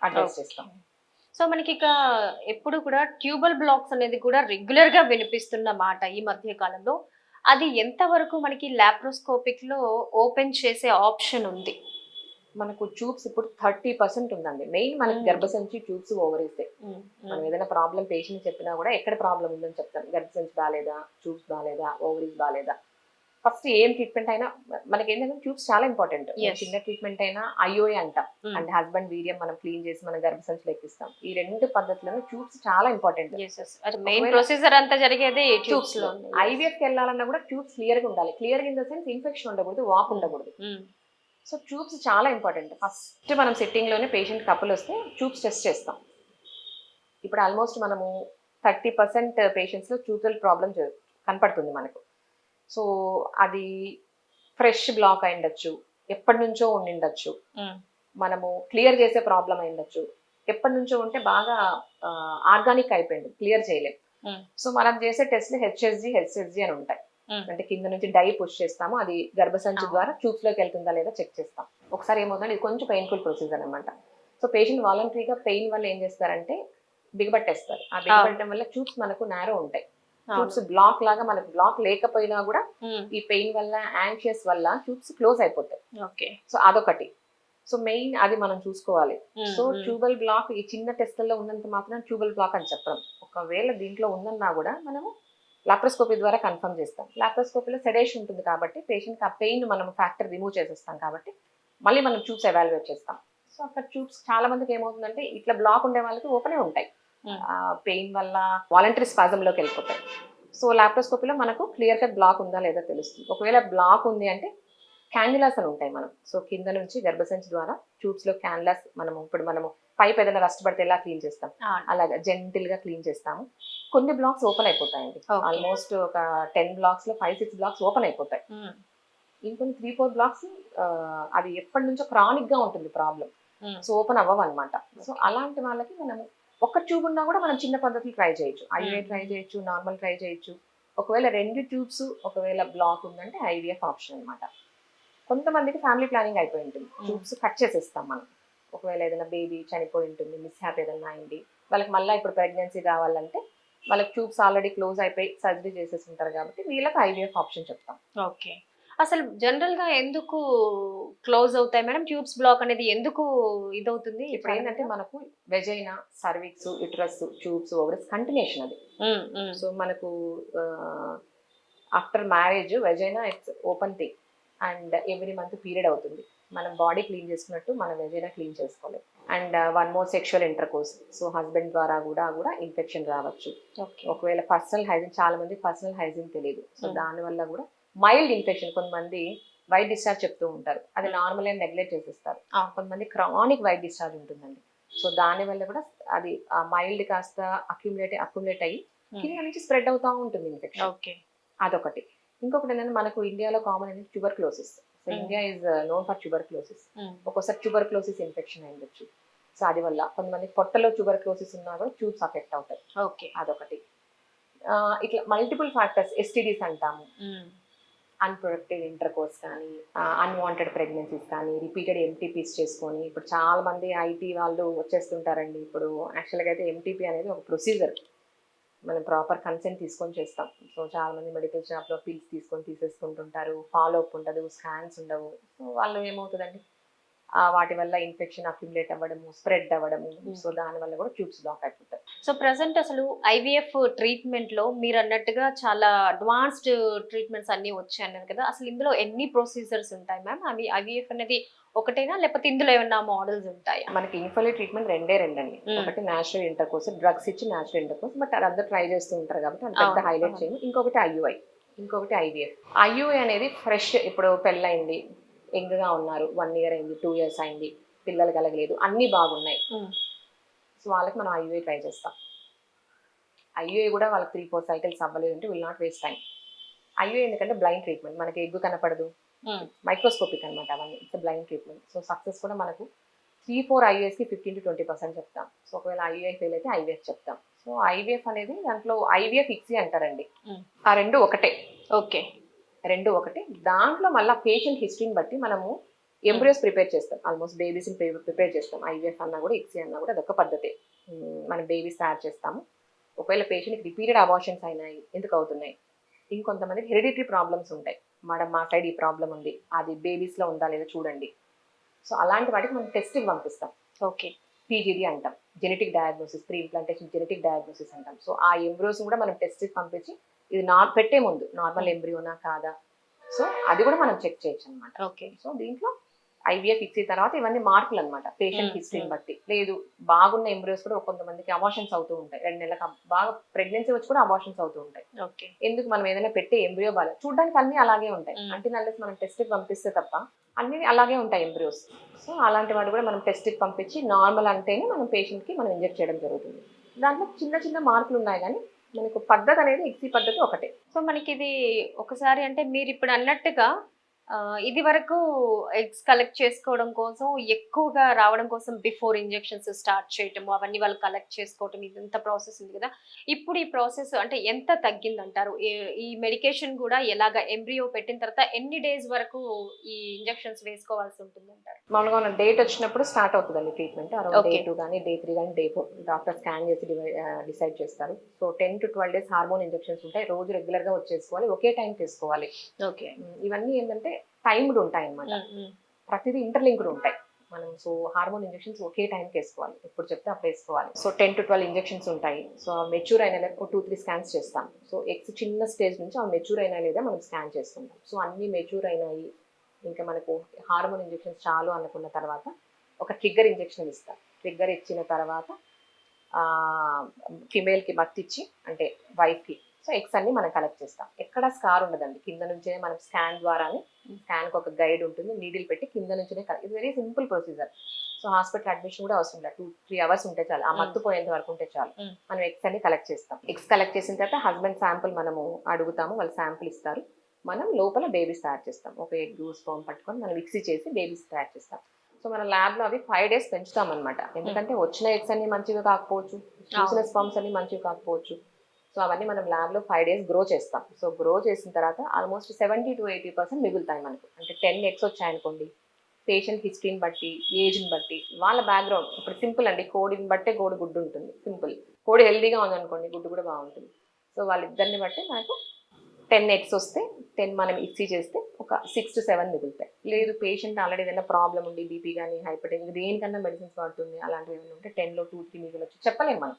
అడ్రస్ చేస్తాం. సో మనకి ఇక ఎప్పుడు కూడా ట్యూబల్ బ్లాక్స్ అనేది కూడా రెగ్యులర్ గా వినిపిస్తున్న మాట ఈ మధ్య కాలంలో. అది ఎంత వరకు మనకి లాప్రోస్కోపిక్ లో ఓపెన్ చేసే ఆప్షన్ ఉంది? మనకు ట్యూబ్స్ ఇప్పుడు 30% ఉందండి. మెయిన్ మనకి గర్భసంచి ట్యూబ్స్ ఓవరీసే. మనం ఏదైనా ప్రాబ్లం పేషెంట్ చెప్పినా కూడా ఎక్కడ ప్రాబ్లం ఉందని చెప్తాం. గర్భసంచి బాగాలేదా, ట్యూబ్స్ బాగాలేదా, ఓవరీస్ బాగాలేదా. ఫస్ట్ ఏం ట్రీట్మెంట్ అయినా మనకి ఏంటంటే ట్యూబ్స్ చాలా ఇంపార్టెంట్. చిన్న ట్రీట్మెంట్ అయినా ఐఓఏ అంటాం, అంటే హస్బెండ్ వీర్యం మనం క్లీన్ చేసి మన గర్భసంచి లెక్కిస్తాం. ఈ 2 పద్ధతులను ట్యూబ్స్ చాలా ఇంపార్టెంట్. మెయిన్ ప్రొసీజర్ అంతా జరిగేది ట్యూబ్స్ లో. ఐవీఎఫ్ కి వెళ్ళాలన్నా కూడా ట్యూబ్స్ క్లియర్ గా ఉండాలి. క్లియర్ గా ఇన్ ద సెన్స్ ఇన్ఫెక్షన్ ఉండకూడదు, వాపు ఉండకూడదు. సో ట్యూబ్స్ చాలా ఇంపార్టెంట్. ఫస్ట్ మనం సిట్టింగ్ లోనే పేషెంట్ కపుల్ వస్తే ట్యూబ్స్ టెస్ట్ చేస్తాం. ఇప్పుడు ఆల్మోస్ట్ మనము 30% పేషెంట్స్ లో ట్యూబల్ ప్రాబ్లమ్ కనపడుతుంది మనకు. సో అది ఫ్రెష్ బ్లాక్ అయి ఉండొచ్చు, ఎప్పటి నుంచో ఉండిండొచ్చు, మనము క్లియర్ చేసే ప్రాబ్లం అయి ఉండొచ్చు, ఎప్పటి నుంచో ఉంటే బాగా ఆర్గానిక్ అయిపోయింది, క్లియర్ చేయలేం. సో మనం చేసే టెస్ట్లు హెచ్ఎస్జి అని ఉంటాయి. అంటే కింద నుంచి డై పుష్ చేస్తాము, అది గర్భసంచి ద్వారా ట్యూబ్స్ లోకి వెళ్తుందా లేదా చెక్ చేస్తాం. ఒకసారి ఏమవుతుందంటే ఇది కొంచెం పెయిన్ఫుల్ ప్రొసీజర్ అనమాట. సో పేషెంట్ వాలంటరీగా పెయిన్ వల్ల ఏం చేస్తారంటే బిగబట్టేస్తారు. ఆ బిగబట్టడం వల్ల ట్యూబ్స్ మనకు నేరో ఉంటాయి. ట్యూబ్స్ బ్లాక్ లాగా, మనకు బ్లాక్ లేకపోయినా కూడా ఈ పెయిన్ వల్ల, యాంగ్షియస్ వల్ల ట్యూబ్స్ క్లోజ్ అయిపోతాయి. సో అదొకటి. సో మెయిన్ అది మనం చూసుకోవాలి. సో ట్యూబల్ బ్లాక్ ఈ చిన్న టెస్ట్లలో ఉన్నంత మాత్రం ట్యూబల్ బ్లాక్ అని చెప్పడం. ఒకవేళ దీంట్లో ఉందన్నా కూడా మనము లాప్రోస్కోపీ ద్వారా కన్ఫర్మ్ చేస్తాం. లాప్రోస్కోపీలో సెడేషన్ ఉంటుంది కాబట్టి పేషెంట్కి ఆ పెయిన్ మనం ఫ్యాక్టర్ రిమూవ్ చేసేస్తాం కాబట్టి మళ్ళీ మనం ట్యూబ్స్ ఎవాల్యుయేట్ చేస్తాం. సో అక్కడ ట్యూబ్స్ చాలా మందికి ఏమవుతుందంటే ఇట్లా బ్లాక్ ఉండే వాళ్ళకి ఓపెనే ఉంటాయి, పెయిన్ వల్ల వాలంటరీ స్పాజంలోకి వెళ్ళిపోతాయి. సో లాప్రోస్కోపీలో మనకు క్లియర్ కట్ బ్లాక్ ఉందా లేదా తెలుస్తుంది. ఒకవేళ బ్లాక్ ఉంది అంటే క్యాన్యులాస్ అని ఉంటాయి మనం. సో కింద నుంచి గర్భసంచి ద్వారా ట్యూబ్స్ లో క్యాన్యులాస్ మనము పైప్ ఏదైనా రస్ట్ పడితే ఎలా క్లీన్ చేస్తాం అలాగా జెంటిల్ గా క్లీన్ చేస్తాము. కొన్ని బ్లాక్స్ ఓపెన్ అయిపోతాయండి. ఆల్మోస్ట్ ఒక 10 బ్లాక్స్ లో 5-6 బ్లాక్స్ ఓపెన్ అయిపోతాయి. ఇంకొన్ని 3-4 బ్లాక్స్ అది ఎప్పటి నుంచో క్రానిక్ గా ఉంటుంది ప్రాబ్లం, సో ఓపెన్ అవ్వవు అనమాట. సో అలాంటి వాళ్ళకి మనము ఒక్క ట్యూబ్ ఉన్నా కూడా మనం చిన్న పద్ధతులు ట్రై చేయొచ్చు. ఐవీఏ ట్రై చేయొచ్చు, నార్మల్ ట్రై చేయొచ్చు. ఒకవేళ 2 ట్యూబ్స్ ఒకవేళ బ్లాక్ ఉందంటే ఐవీఎఫ్ ఆప్షన్ అనమాట. కొంతమందికి ఫ్యామిలీ ప్లానింగ్ అయిపోయి ఉంటుంది, ట్యూబ్స్ కట్ చేసేస్తాం మనం. ఒకవేళ ఏదైనా బేబీ చనిపోయి ఉంటుంది, మిస్ హ్యాప్ ఏదైనా అయింది, వాళ్ళకి మళ్ళీ ఇప్పుడు ప్రెగ్నెన్సీ కావాలంటే వాళ్ళకి ట్యూబ్స్ ఆల్రెడీ క్లోజ్ అయిపోయి సర్జరీ చేసేసి ఉంటారు కాబట్టి వీళ్ళకి ఐవీఎఫ్ ఆప్షన్ చెప్తాం. ఓకే. అసలు జనరల్ గా ఎందుకు క్లోజ్ అవుతాయి మేడం ట్యూబ్స్ బ్లాక్ అనేది, ఎందుకు ఇదవుతుంది? ఇప్పుడు ఏంటంటే మనకు vagina, cervix, uterus, tubes, ovaries continuation అది. సో మనకు after marriage vagina it's open thing and every month period అవుతుంది. మనం బాడీ క్లీన్ చేసుకున్నట్టు మన వెజైనా క్లీన్ చేసుకోవాలి. And 1 more sexual intercourse, so husband ద్వారా కూడా ఇన్ఫెక్షన్ రావచ్చు. ఒకవేళ పర్సనల్ హైజీన్, చాలా మంది పర్సనల్ హైజీన్ తెలియదు, సో దానివల్ల కూడా మైల్డ్ ఇన్ఫెక్షన్. కొంతమంది వైట్ డిశ్చార్జ్ చెప్తూ ఉంటారు, అది నార్మల్ అని నెగ్లెక్ట్ చేసేస్తారు. కొంతమంది క్రానిక్ వైట్ డిశ్చార్జ్ ఉంటుందండి. సో దానివల్ల కూడా అది మైల్డ్ కాస్త అక్యుములేట్ అయ్యి కింద నుంచి స్ప్రెడ్ అవుతా ఉంటుంది ఇన్ఫెక్షన్. అదొకటి. ఇంకొకటి ఏంటంటే మనకు ఇండియాలో కామన్ అనేది tuberculosis. So India is known for tuberculosis. ఒక్కోసారి ట్యూబర్క్లోసిస్ ఇన్ఫెక్షన్ అయ్యొచ్చు. సో అది వల్ల కొంతమంది పొట్టలో ట్యూబర్క్లోసిస్ ఉన్నా కూడా ట్యూబ్స్ అఫెక్ట్ అవుతాయి. అదొకటి. ఇట్లా మల్టిపుల్ ఫ్యాక్టర్స్, ఎస్టీడీస్ అంటాము, అన్ప్రొడక్టివ్ ఇంటర్కోర్స్ కానీ, అన్వాంటెడ్ ప్రెగ్నెన్సీస్ కానీ, రిపీటెడ్ ఎంటీపీస్ చేసుకొని, ఇప్పుడు చాలా మంది ఐటీ వాళ్ళు వచ్చేస్తుంటారండి. ఇప్పుడు యాక్చువల్గా అయితే ఎంటీపీ అనేది ఒక ప్రొసీజర్, మనం ప్రాపర్ కన్సెంట్ తీసుకొని చేస్తాం. సో చాలా మంది మెడికల్ షాప్లో పిల్స్ తీసుకొని తీసేసుకుంటుంటారు, ఫాలో అప్ ఉండదు, స్కాన్స్ ఉండవు. సో వాళ్ళు ఏమవుతుందండి వాటి వల్ల ఇన్ఫెక్షన్ అక్యుములేట్ అవ్వడము, స్ప్రెడ్ అవ్వడము, సో దాని వల్ల కూడా ట్యూబ్స్ బ్లాక్ అయిపోతాయి. సో ప్రెసెంట్ అసలు ఐవీఎఫ్ ట్రీట్మెంట్ లో మీరు అన్నట్టుగా చాలా అడ్వాన్స్డ్ ట్రీట్మెంట్స్ అన్ని వచ్చాయి అన్నారు కదా, అసలు ఇందులో ఎన్ని ప్రొసీజర్స్ ఉంటాయి మ్యామ్? అవి ఐవీఎఫ్ అనేది ఒకటేనా, లేకపోతే ఇందులో ఏమన్నా మోడల్స్ ఉంటాయా? మనకి ఇన్ఫర్టిలిటీ ట్రీట్మెంట్ రెండండి. ఒకటి న్యాచురల్ ఇంటర్కోర్స్, డ్రగ్స్ ఇచ్చి న్యాచురల్ ఇంటర్కోర్స్, బట్ అది అందరూ ట్రై చేస్తూ ఉంటారు కాబట్టి అంత పెద్ద హైలైట్ చేయము. ఇంకొకటి ఐయుఐ, ఇంకొకటి ఐవీఎఫ్. ఐయుఐ అనేది ఫ్రెష్, ఇప్పుడు పెళ్ళయింది, యంగ్గా ఉన్నారు, 1 year అయింది, 2 years అయింది, పిల్లలు కలగలేదు, అన్నీ బాగున్నాయి, సో వాళ్ళకి మనం ఐయుఐ ట్రై చేస్తాం. ఐయుఐ కూడా వాళ్ళకి 3-4 cycles అవ్వలేదు అంటే will not waste time. IUI ఎందుకంటే బ్లైండ్ ట్రీట్మెంట్, మనకి ఎగ్గు కనపడదు, మైక్రోస్కోపిక్ అనమాట అవన్నీ, it's blind treatment. So success కూడా మనకు 3-4 IUIs కి 15-20% చెప్తాం. సో ఒకవేళ ఐయుఐ ఫెయిల్ అయితే ఐవీఎఫ్ చెప్తాం. సో ఐవీఎఫ్ అనేది దాంట్లో ఐవీఎఫ్ ఇక్సీ అంటారండి. ఆ రెండు ఒకటే. ఓకే, రెండు ఒకటి. దాంట్లో మళ్ళీ పేషెంట్ హిస్టరీని బట్టి మనము ఎంబ్రియోస్ ప్రిపేర్ చేస్తాం, ఆల్మోస్ట్ బేబీస్ని ప్రిపేర్ చేస్తాం. ఐవీఎఫ్ అన్నా కూడా ఇక్సీ అన్నా కూడా అదొక పద్ధతి. మనం బేబీస్ తయారు చేస్తాము. ఒకవేళ పేషెంట్కి రిపీటెడ్ అబార్షన్స్ అయినాయి, ఎందుకు అవుతున్నాయి, ఇంకొంతమందికి హెరిడిటరీ ప్రాబ్లమ్స్ ఉంటాయి, మేడం మా సైడ్ ఈ ప్రాబ్లం ఉంది, అది బేబీస్లో ఉందా లేదా చూడండి. సో అలాంటి వాటికి మనం టెస్ట్కి పంపిస్తాం. ఓకే, పీజీడీ అంటాం, genetic diagnosis, pre implantation genetic diagnosis అంటాం. సో ఆ ఎంబ్రియోస్ కూడా మనం టెస్ట్కి పంపించి ఇది పెట్టే ముందు నార్మల్ ఎంబ్రియోనా కాదా, సో అది కూడా మనం చెక్ చేయొచ్చు అనమాట. ఓకే. సో దీంట్లో ఐవీఎఫ్ ఇచ్చిన తర్వాత ఇవన్నీ మార్పులు అనమాట, పేషెంట్ హిస్టరీని బట్టి. లేదు బాగున్న ఎంబ్రియోస్ కూడా కొంతమందికి అబార్షన్స్ అవుతూ ఉంటాయి, 2 నెలలకు బాగా ప్రెగ్నెన్సీ వచ్చి కూడా అబార్షన్స్ అవుతూ ఉంటాయి. ఓకే, ఎందుకు, మనం ఏదైనా పెట్టే ఎంబ్రియో బాగా చూడడానికి అన్ని అలాగే ఉంటాయి, అంటే నల్లసి మనం టెస్ట్కి పంపిస్తే తప్ప అన్ని అలాగే ఉంటాయి ఎంబ్రియోస్. సో అలాంటి వాటి కూడా మనం టెస్ట్కి పంపించి నార్మల్ అంటేనే మనం పేషెంట్కి మనం ఇంజెక్ట్ చేయడం జరుగుతుంది. దాంట్లో చిన్న చిన్న మార్పులు ఉన్నాయి, కానీ మనకు పద్ధతి అనేది ఇక్సీ పద్ధతి ఒకటే. సో మనకి ఇది ఒకసారి అంటే మీరు ఇప్పుడు అన్నట్టుగా ఇది వరకు ఎగ్స్ కలెక్ట్ చేసుకోవడం కోసం, ఎక్కువగా రావడం కోసం బిఫోర్ ఇంజెక్షన్స్ స్టార్ట్ చేయటము, అవన్నీ వాళ్ళు కలెక్ట్ చేసుకోవటం, ఇదంతా ప్రాసెస్ ఉంది కదా. ఇప్పుడు ఈ ప్రాసెస్ అంటే ఎంత తగ్గిందంటారు? ఈ మెడికేషన్ కూడా ఎలాగా, ఎంబ్రియో పెట్టిన తర్వాత ఎన్ని డేస్ వరకు ఈ ఇంజెక్షన్స్ వేసుకోవాల్సి ఉంటుంది అంటారు? మామూలుగా ఉన్న డేట్ వచ్చినప్పుడు స్టార్ట్ అవుతుందండి ట్రీట్మెంట్, అరౌండ్ Day 2 కానీ Day 3 కానీ Day 4 డాక్టర్ స్కాన్ చేసి డిసైడ్ చేస్తారు. So 10 to 12 days hormone injections ఉంటాయి, రోజు రెగ్యులర్గా వచ్చేసుకోవాలి, ఒకే టైం తీసుకోవాలి. ఓకే, ఇవన్నీ ఏంటంటే టైమ్డ్ ఉంటాయి అన్నమాట, ప్రతిదీ ఇంటర్లింక్డ్ ఉంటాయి. మనం సో హార్మోన్ ఇంజెక్షన్స్ ఒకే టైంకి వేసుకోవాలి, ఎప్పుడు చెప్తే అప్పుడు వేసుకోవాలి. సో 10 to 12 ఇంజెక్షన్స్ ఉంటాయి. సో మెచ్యూర్ అయినా లేదా 2-3 స్కాన్స్ చేస్తాం. సో ఎగ్స్ చిన్న స్టేజ్ నుంచి ఆ మెచ్యూర్ అయినా లేదా మనం స్కాన్ చేసుకుంటాం. సో అన్ని మెచ్యూర్ అయినాయి, ఇంకా మనకు హార్మోన్ ఇంజెక్షన్స్ చాలు అనుకున్న తర్వాత ఒక ట్రిగ్గర్ ఇంజెక్షన్ ఇస్తాం. ట్రిగ్గర్ ఇచ్చిన తర్వాత ఫిమేల్కి మత్తిచ్చి, అంటే వైఫ్కి, సో ఎగ్స్ అన్ని మనం కలెక్ట్ చేస్తాం. ఎక్కడ స్కార్ ఉండదండి, కింద నుంచే మనం స్కాన్ ద్వారానే, స్కాన్కి ఒక గైడ్ ఉంటుంది, నీడిల్ పెట్టి కింద నుంచినే ఇది very simple procedure. So hospital admission కూడా అవసరం లేదు, 2-3 hours ఉంటే చాలు, ఆ మత్తు పోయేంత వరకు ఉంటే చాలు. మనం ఎగ్స్ అన్ని కలెక్ట్ చేస్తాం. ఎగ్స్ కలెక్ట్ చేసిన తర్వాత హస్బెండ్ శాంపుల్ మనము అడుగుతాము, వాళ్ళు శాంపుల్ ఇస్తారు, మనం లోపల బేబీస్ తయారు చేస్తాం. ఒక ఎగ్ స్పర్మ్ పట్టుకొని మనం మిక్సీ చేసి బేబీస్ తయారు చేస్తాం. సో మన ల్యాబ్లో అవి 5 days పెంచుతాం అనమాట, ఎందుకంటే వచ్చిన ఎగ్స్ అన్ని మంచివి కాకపోవచ్చు, చూసిన స్పర్మ్స్ అన్ని మంచివి కాకపోవచ్చు. సో అవన్నీ మనం ల్యాబ్లో 5 days గ్రో చేస్తాం. సో గ్రో చేసిన తర్వాత ఆల్మోస్ట్ 70-80% మిగులుతాయి మనకు. అంటే 10 eggs వచ్చాయనుకోండి, పేషెంట్ హిస్టరీని బట్టి, ఏజ్ని బట్టి, వాళ్ళ బ్యాక్గ్రౌండ్, ఇప్పుడు సింపుల్ అండి, కోడిని బట్టే కోడి గుడ్డు ఉంటుంది, సింపుల్. కోడి హెల్దీగా ఉందనుకోండి, గుడ్డు కూడా బాగుంటుంది. సో వాళ్ళిద్దరిని బట్టి మనకు 10 eggs వస్తే 10 మనం ఇక్సీ చేస్తే ఒక 6-7 మిగులుతాయి. లేదు పేషెంట్ ఆల్రెడీ ఏదైనా ప్రాబ్లం ఉండి, బీపీ కానీ హైపర్ టెన్షన్ దేనికన్నా మెడిసిన్స్ వాడుతుంది, అలాంటివి ఏమైనా ఉంటే 10లో 2-3 మిగిలొచ్చు, చెప్పలేము మనం.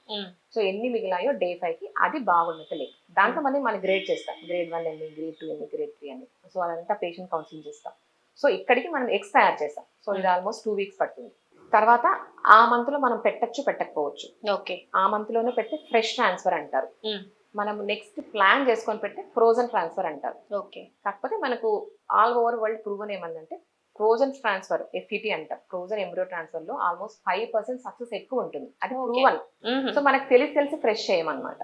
సో ఎన్ని మిగిలాయో Day 5కి అది బాగున్నట్టు లేదు. దాంట్లో మనం గ్రేడ్ చేస్తాం, Grade 1 ఎన్ని, Grade 2 ఎన్ని, Grade 3 అని. సో అదంతా పేషెంట్ కౌన్సిలింగ్ చేస్తాం. సో ఇక్కడికి మనం ఎగ్స్ తయారు చేస్తాం. సో ఇది ఆల్మోస్ట్ 2 weeks పడుతుంది. తర్వాత ఆ మంత్లో మనం పెట్టచ్చు, పెట్టకపోవచ్చు. ఓకే, ఆ మంత్లోనే పెడితే ఫ్రెష్ ట్రాన్స్ఫర్ అంటారు. మనం నెక్స్ట్ ప్లాన్ చేసుకొని పెడితే ఫ్రోజన్ ట్రాన్స్ఫర్ అంటారు. ఓకే, కాకపోతే మనకు ఆల్ ఓవర్ వరల్డ్ ప్రూవన్ ఏమందంటే ఫ్రోజన్ ట్రాన్స్ఫర్, FET అంటాం, ఫ్రోజన్ ఎంబ్రియో ట్రాన్స్ఫర్ లో ఆల్మోస్ట్ 5% సక్సెస్ ఎక్కువ ఉంటుంది, అది ప్రూవన్. సో మనకు తెలిసి ఫ్రెష్ చేయమన్నమాట.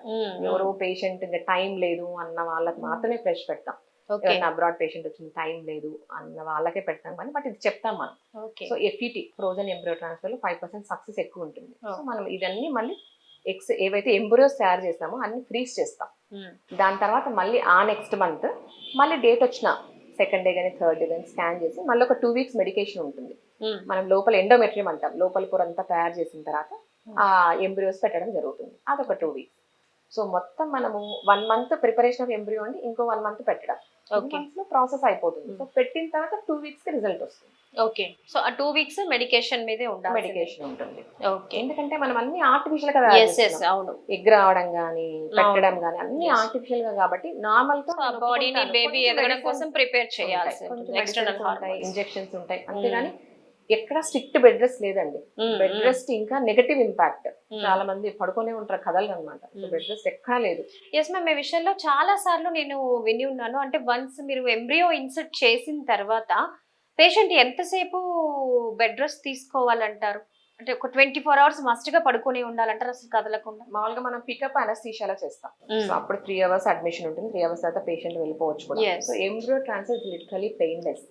ఎవరో పేషెంట్ ఇంకా టైం లేదు అన్న వాళ్ళకి మాత్రమే ఫ్రెష్ పెడతాం. ఎవరైనా అబ్రాడ్ పేషెంట్ వచ్చింది, టైం లేదు అన్న వాళ్ళకే పెడతాం కానీ, బట్ ఇది చెప్తాం మనం. So FET frozen embryo transfer లో 5% సక్సెస్ ఎక్కువ ఉంటుంది. సో మనం ఇవన్నీ మళ్ళీ ఎగ్స్ ఏవైతే ఎంబ్రియోస్ తయారు చేస్తామో అన్ని ఫ్రీజ్ చేస్తాం. దాని తర్వాత మళ్ళీ ఆ నెక్స్ట్ మంత్ మళ్ళీ డేట్ వచ్చిన 2nd day కానీ 3rd day కానీ స్కాన్ చేసి మళ్ళీ ఒక 2 weeks మెడికేషన్ ఉంటుంది. మనం లోపల ఎండోమెట్రియం అంటాం, లోపల కూర అంతా తయారు చేసిన తర్వాత ఆ ఎంబ్రియోస్ పెట్టడం జరుగుతుంది, అదొక 2 weeks. సో మొత్తం మనము 1 month ప్రిపరేషన్ ఆఫ్ ఎంబ్రియో అండి, ఇంకో 1 month పెట్టడం. ఓకే మంత్స్ లో ప్రాసెస్ అయిపోతుంది. సో పెట్టిన తర్వాత 2 weeks కి రిజల్ట్ వస్తుంది. ఓకే సో ఆ 2 weeks మెడికేషన్ మీదే ఉండాలి. మెడికేషన్ ఉంటుంది. ఓకే ఎందుకంటే మనం అన్ని ఆర్టిఫిషియల్ గా అవును ఎగ్ రావడం గానీ పెట్టడం గానీ అన్ని Yes. ఆర్టిఫిషియల్ గా కాబట్టి నార్మల్ తో సో ఆ బాడీని బేబీ ఎదగడం కోసం ప్రిపేర్ చేయాల్సి ఉంటుంది. ఎక్స్టర్నల్ ఉంటాయి, హార్మోన్స్. ఇంజెక్షన్స్ ఉంటాయి, అంతేగాని ఎక్కడ స్ట్రిక్ట్ బెడ్ రెస్ట్ లేదండి. బెడ్ రెస్ట్ ఇంకా నెగటివ్ ఇంపాక్ట్. చాలా మంది పడుకునే ఉంటారు కథలు అనమాట. సో బెడ్ రెస్ట్ ఎక్కడా లేదు. ఎస్ మ్యామ్, ఈ విషయంలో చాలా సార్లు నేను విని ఉన్నాను. అంటే వన్స్ మీరు ఎంబ్రియో ఇన్సర్ట్ చేసిన తర్వాత పేషెంట్ ఎంతసేపు బెడ్ రెస్ట్ తీసుకోవాలంటారు? అంటే ఒక 24 hours మస్ట్ గా పడుకొని ఉండాలంటారు అసలు కదలకుండా? మామూలుగా మనం పికప్ అనస్థీషియాలో చేస్తాం. సో అప్పుడు 3 hours అడ్మిషన్ ఉంటుంది. 3 hours తర్వాత పేషెంట్ వెళ్ళిపోవచ్చు కూడా. Yes. So embryo transfer literally painless.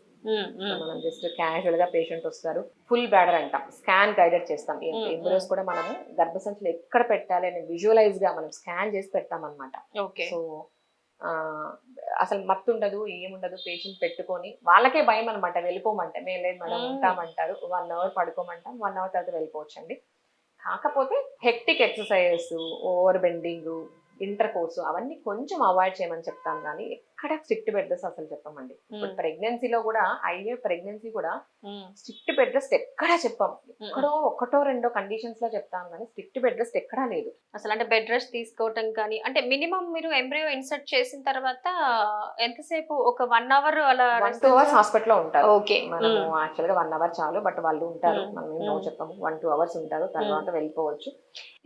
మనం జస్ట్ క్యాజువల్ గా పేషెంట్ వస్తారు, ఫుల్ బ్లాడర్ అంటాం, స్కాన్ గైడెడ్ చేస్తాం. ఎంబ్రియోస్ కూడా మనము గర్భసంచిలో ఎక్కడ పెట్టాలి అని విజువలైజ్ గా మనం స్కాన్ చేసి పెడతాం అనమాట. ఓకే సో అసలు మత్తు ఉండదు, ఏముండదు. పేషెంట్ పెట్టుకొని వాళ్ళకే భయం అనమాట, వెళ్ళిపోమంటే. మేము లేదు మేడం ఉంటామంటారు. 1 hour పడుకోమంటాం, 1 hour తర్వాత వెళ్ళిపోవచ్చు అండి. కాకపోతే hectic exercises, over bending, inter course అవన్నీ కొంచెం అవాయిడ్ చేయమని చెప్తాం. కానీ ఎక్కడ స్ట్రిక్ట్ బెడ్ రెస్ట్ అసలు చెప్పమండి. ఇప్పుడు ప్రెగ్నెన్సీలో కూడా ప్రెగ్నెన్సీ కూడా స్ట్రిక్ట్ బెడ్ రెస్ట్ ఎక్కడా చెప్పాం. ఎక్కడో ఒకటో రెండో కండిషన్స్ లో చెప్తాం, కానీ స్ట్రిక్ట్ బెడ్ రెస్ట్ ఎక్కడా లేదు అసలు. అంటే బెడ్ రెస్ట్ తీసుకోవటం కానీ, అంటే మినిమం మీరు ఎంబ్రియో ఇన్సర్ట్ చేసిన తర్వాత ఎంతసేపు? ఒక 1 hour అలా 1-2 hours హాస్పిటల్ లో ఉంటారు. ఓకే మనము యాక్చువల్ గా 1 hour చాలు, బట్ వాళ్ళు ఉంటారు. మనం ఏం నో చెప్పము. 1-2 hours ఉంటారు, తర్వాత వెళ్ళిపోవచ్చు.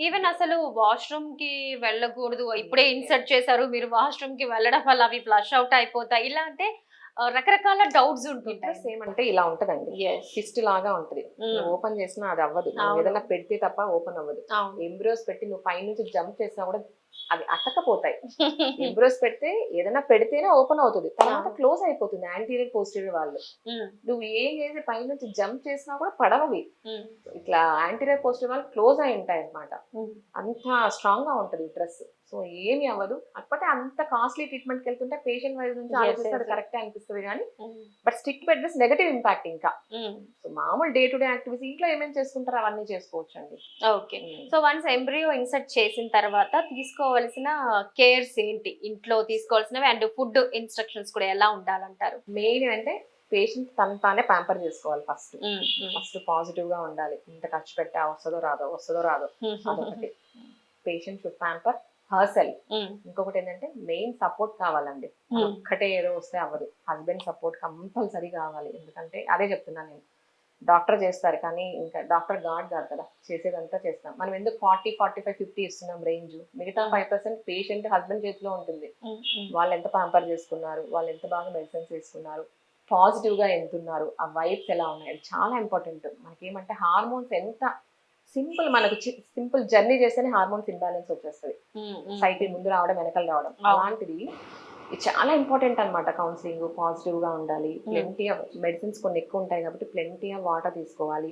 ఈవెన్ అసలు వాష్రూమ్ కి వెళ్ళకూడదు, ఇప్పుడే ఇన్సర్ట్ చేశారు మీరు, వాష్రూమ్ కి వెళ్ళడం వల్ల అవి ఫ్లష్ అవుట్ అయిపోతాయి, ఇలా అంటే రకరకాల డౌట్స్ ఉంటుంటాయి. ఏమంటే ఇలా ఉంటదండి, ఫిస్ట్ లాగా ఉంటది. ఓపెన్ చేసినా అది అవ్వదు. ఏదైనా పెడితే తప్ప ఓపెన్ అవ్వదు. ఎంబ్రియోస్ పెట్టి నువ్వు పైనుంచి జంప్ చేసినా కూడా అవి అతకపోతాయి. ఎంబ్రియోస్ పెడితే ఏదైనా పెడితేనే ఓపెన్ అవుతుంది, తర్వాత క్లోజ్ అయిపోతుంది. యాంటీరియర్ పోస్టీరియర్ వాళ్ళు నువ్వు ఏం చేసి పైనుంచి జంప్ చేసినా కూడా పడవవి. ఇట్లా యాంటీరియర్ పోస్టీరియర్ వాళ్ళు క్లోజ్ అయి ఉంటాయి అన్నమాట. అంత స్ట్రాంగ్ గా ఉంటది డ్రెస్. సో ఏమి అవ్వదు. కాకపోతే అంత కాస్ట్లీ ట్రీట్మెంట్ కి వెళ్తుంటే పేషెంట్ వైజ్ నుంచి ఆలోచిస్తే అది కరెక్ట్ అనిపిస్తుంది. కానీ but stick bed rest negative impact. ఇంకా సో మామూలు డే టు డే యాక్టివిటీస్ ఇంట్లో ఏమేమి చేసుకుంటారో అవన్నీ చేసుకోవచ్చు అండి. Okay. So once embryo insert చేసిన తర్వాత తీసుకోవాల్సిన కేర్స్ ఏంటి, ఇంట్లో తీసుకోవాల్సినవి, అండ్ ఫుడ్ ఇన్స్ట్రక్షన్స్ కూడా ఎలా ఉండాలంటారు? మెయిన్ అంటే పేషెంట్ తానే ప్యాంపర్ చేసుకోవాలి. ఫస్ట్ పాజిటివ్ గా ఉండాలి. ఇంత ఖర్చు పెట్టా వస్తుందో రాదో అదొకటి. Patient should pamper herself. ఇంకొకటి ఏంటంటే మెయిన్ సపోర్ట్ కావాలండి. ఒక్కటే ఏదో వస్తే అవ్వదు. హస్బెండ్ సపోర్ట్ కంపల్సరీ కావాలి. ఎందుకంటే అదే చెప్తున్నాను నేను, డాక్టర్ చేస్తారు కానీ ఇంకా డాక్టర్ గాడ్ కాదు కదా, చేసేదంతా చేస్తాం. మనం ఎందుకు 40, 45, 50 ఇస్తున్నాం రేంజ్? మిగతా 5% పేషెంట్ హస్బెండ్ చేతిలో ఉంటుంది. వాళ్ళు ఎంత ప్యాంపర్ చేసుకున్నారు, వాళ్ళు ఎంత బాగా మెడిసిన్స్ తీసుకున్నారు, పాజిటివ్ గా ఎంతున్నారు, ఆ వైబ్స్ ఎలా ఉన్నాయి, అది చాలా ఇంపార్టెంట్. మనకేమంటే హార్మోన్స్ ఎంత మనకు సింపుల్ జర్నీ చేస్తేనే హార్మోన్స్ ఇంబ్యాలెన్స్ వచ్చేస్తుంది. సైకిల్ ముందు రావడం, వెనకాల రావడం, అలాంటిది ఇది చాలా ఇంపార్టెంట్ అనమాట. కౌన్సిలింగ్ పాజిటివ్ గా ఉండాలి. ప్లెంటీ ఆఫ్ మెడిసిన్స్ కొన్ని ఎక్కువ ఉంటాయి కాబట్టి ప్లెంటీ ఆఫ్ వాటర్ తీసుకోవాలి.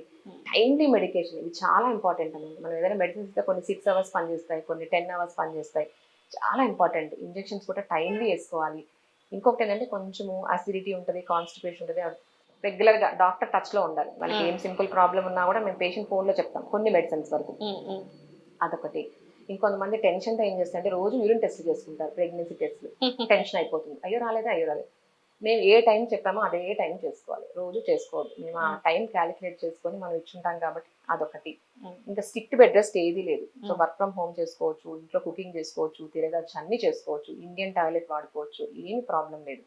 టైమ్లీ మెడికేషన్, ఇది చాలా ఇంపార్టెంట్ అనేది. మనం ఏదైనా మెడిసిన్స్ ఇస్తే కొన్ని 6 hours పనిచేస్తాయి, కొన్ని 10 hours పనిచేస్తాయి. చాలా ఇంపార్టెంట్. ఇంజెక్షన్స్ కూడా టైమ్లీ వేసుకోవాలి. ఇంకొకటి ఏంటంటే కొంచెము అసిడిటీ ఉంటుంది, కాన్స్టిపేషన్ ఉంటుంది. రెగ్యులర్ గా డాక్టర్ టచ్ లో ఉండాలి. మనకి ఏం సింపుల్ ప్రాబ్లం ఉన్నా కూడా మేము పేషెంట్ ఫోన్ లో చెప్తాం కొన్ని మెడిసిన్స్ వరకు. అదొకటి. ఇంకొంతమంది టెన్షన్ తో ఏం చేస్తారంటే రోజు యూరిన్ టెస్ట్ చేసుకుంటారు, ప్రెగ్నెన్సీ టెస్ట్లు. టెన్షన్ అయిపోతుంది, అయ్యో రాలేదు. మేము ఏ టైం చెప్పామో అదే టైం చేసుకోవాలి, రోజు చేసుకోవద్దు. మేము ఆ టైం క్యాలిక్యులేట్ చేసుకొని మనం ఇచ్చుంటాం కాబట్టి అదొకటి. ఇంకా స్ట్రిక్ట్ బెడ్ రెస్ట్ ఏది లేదు. సో వర్క్ ఫ్రమ్ హోమ్ చేసుకోవచ్చు, ఇంట్లో కుకింగ్ చేసుకోవచ్చు, తిరగచ్చు, అన్ని చేసుకోవచ్చు, ఇండియన్ టాయిలెట్ వాడుకోవచ్చు, ఏమి ప్రాబ్లం లేదు.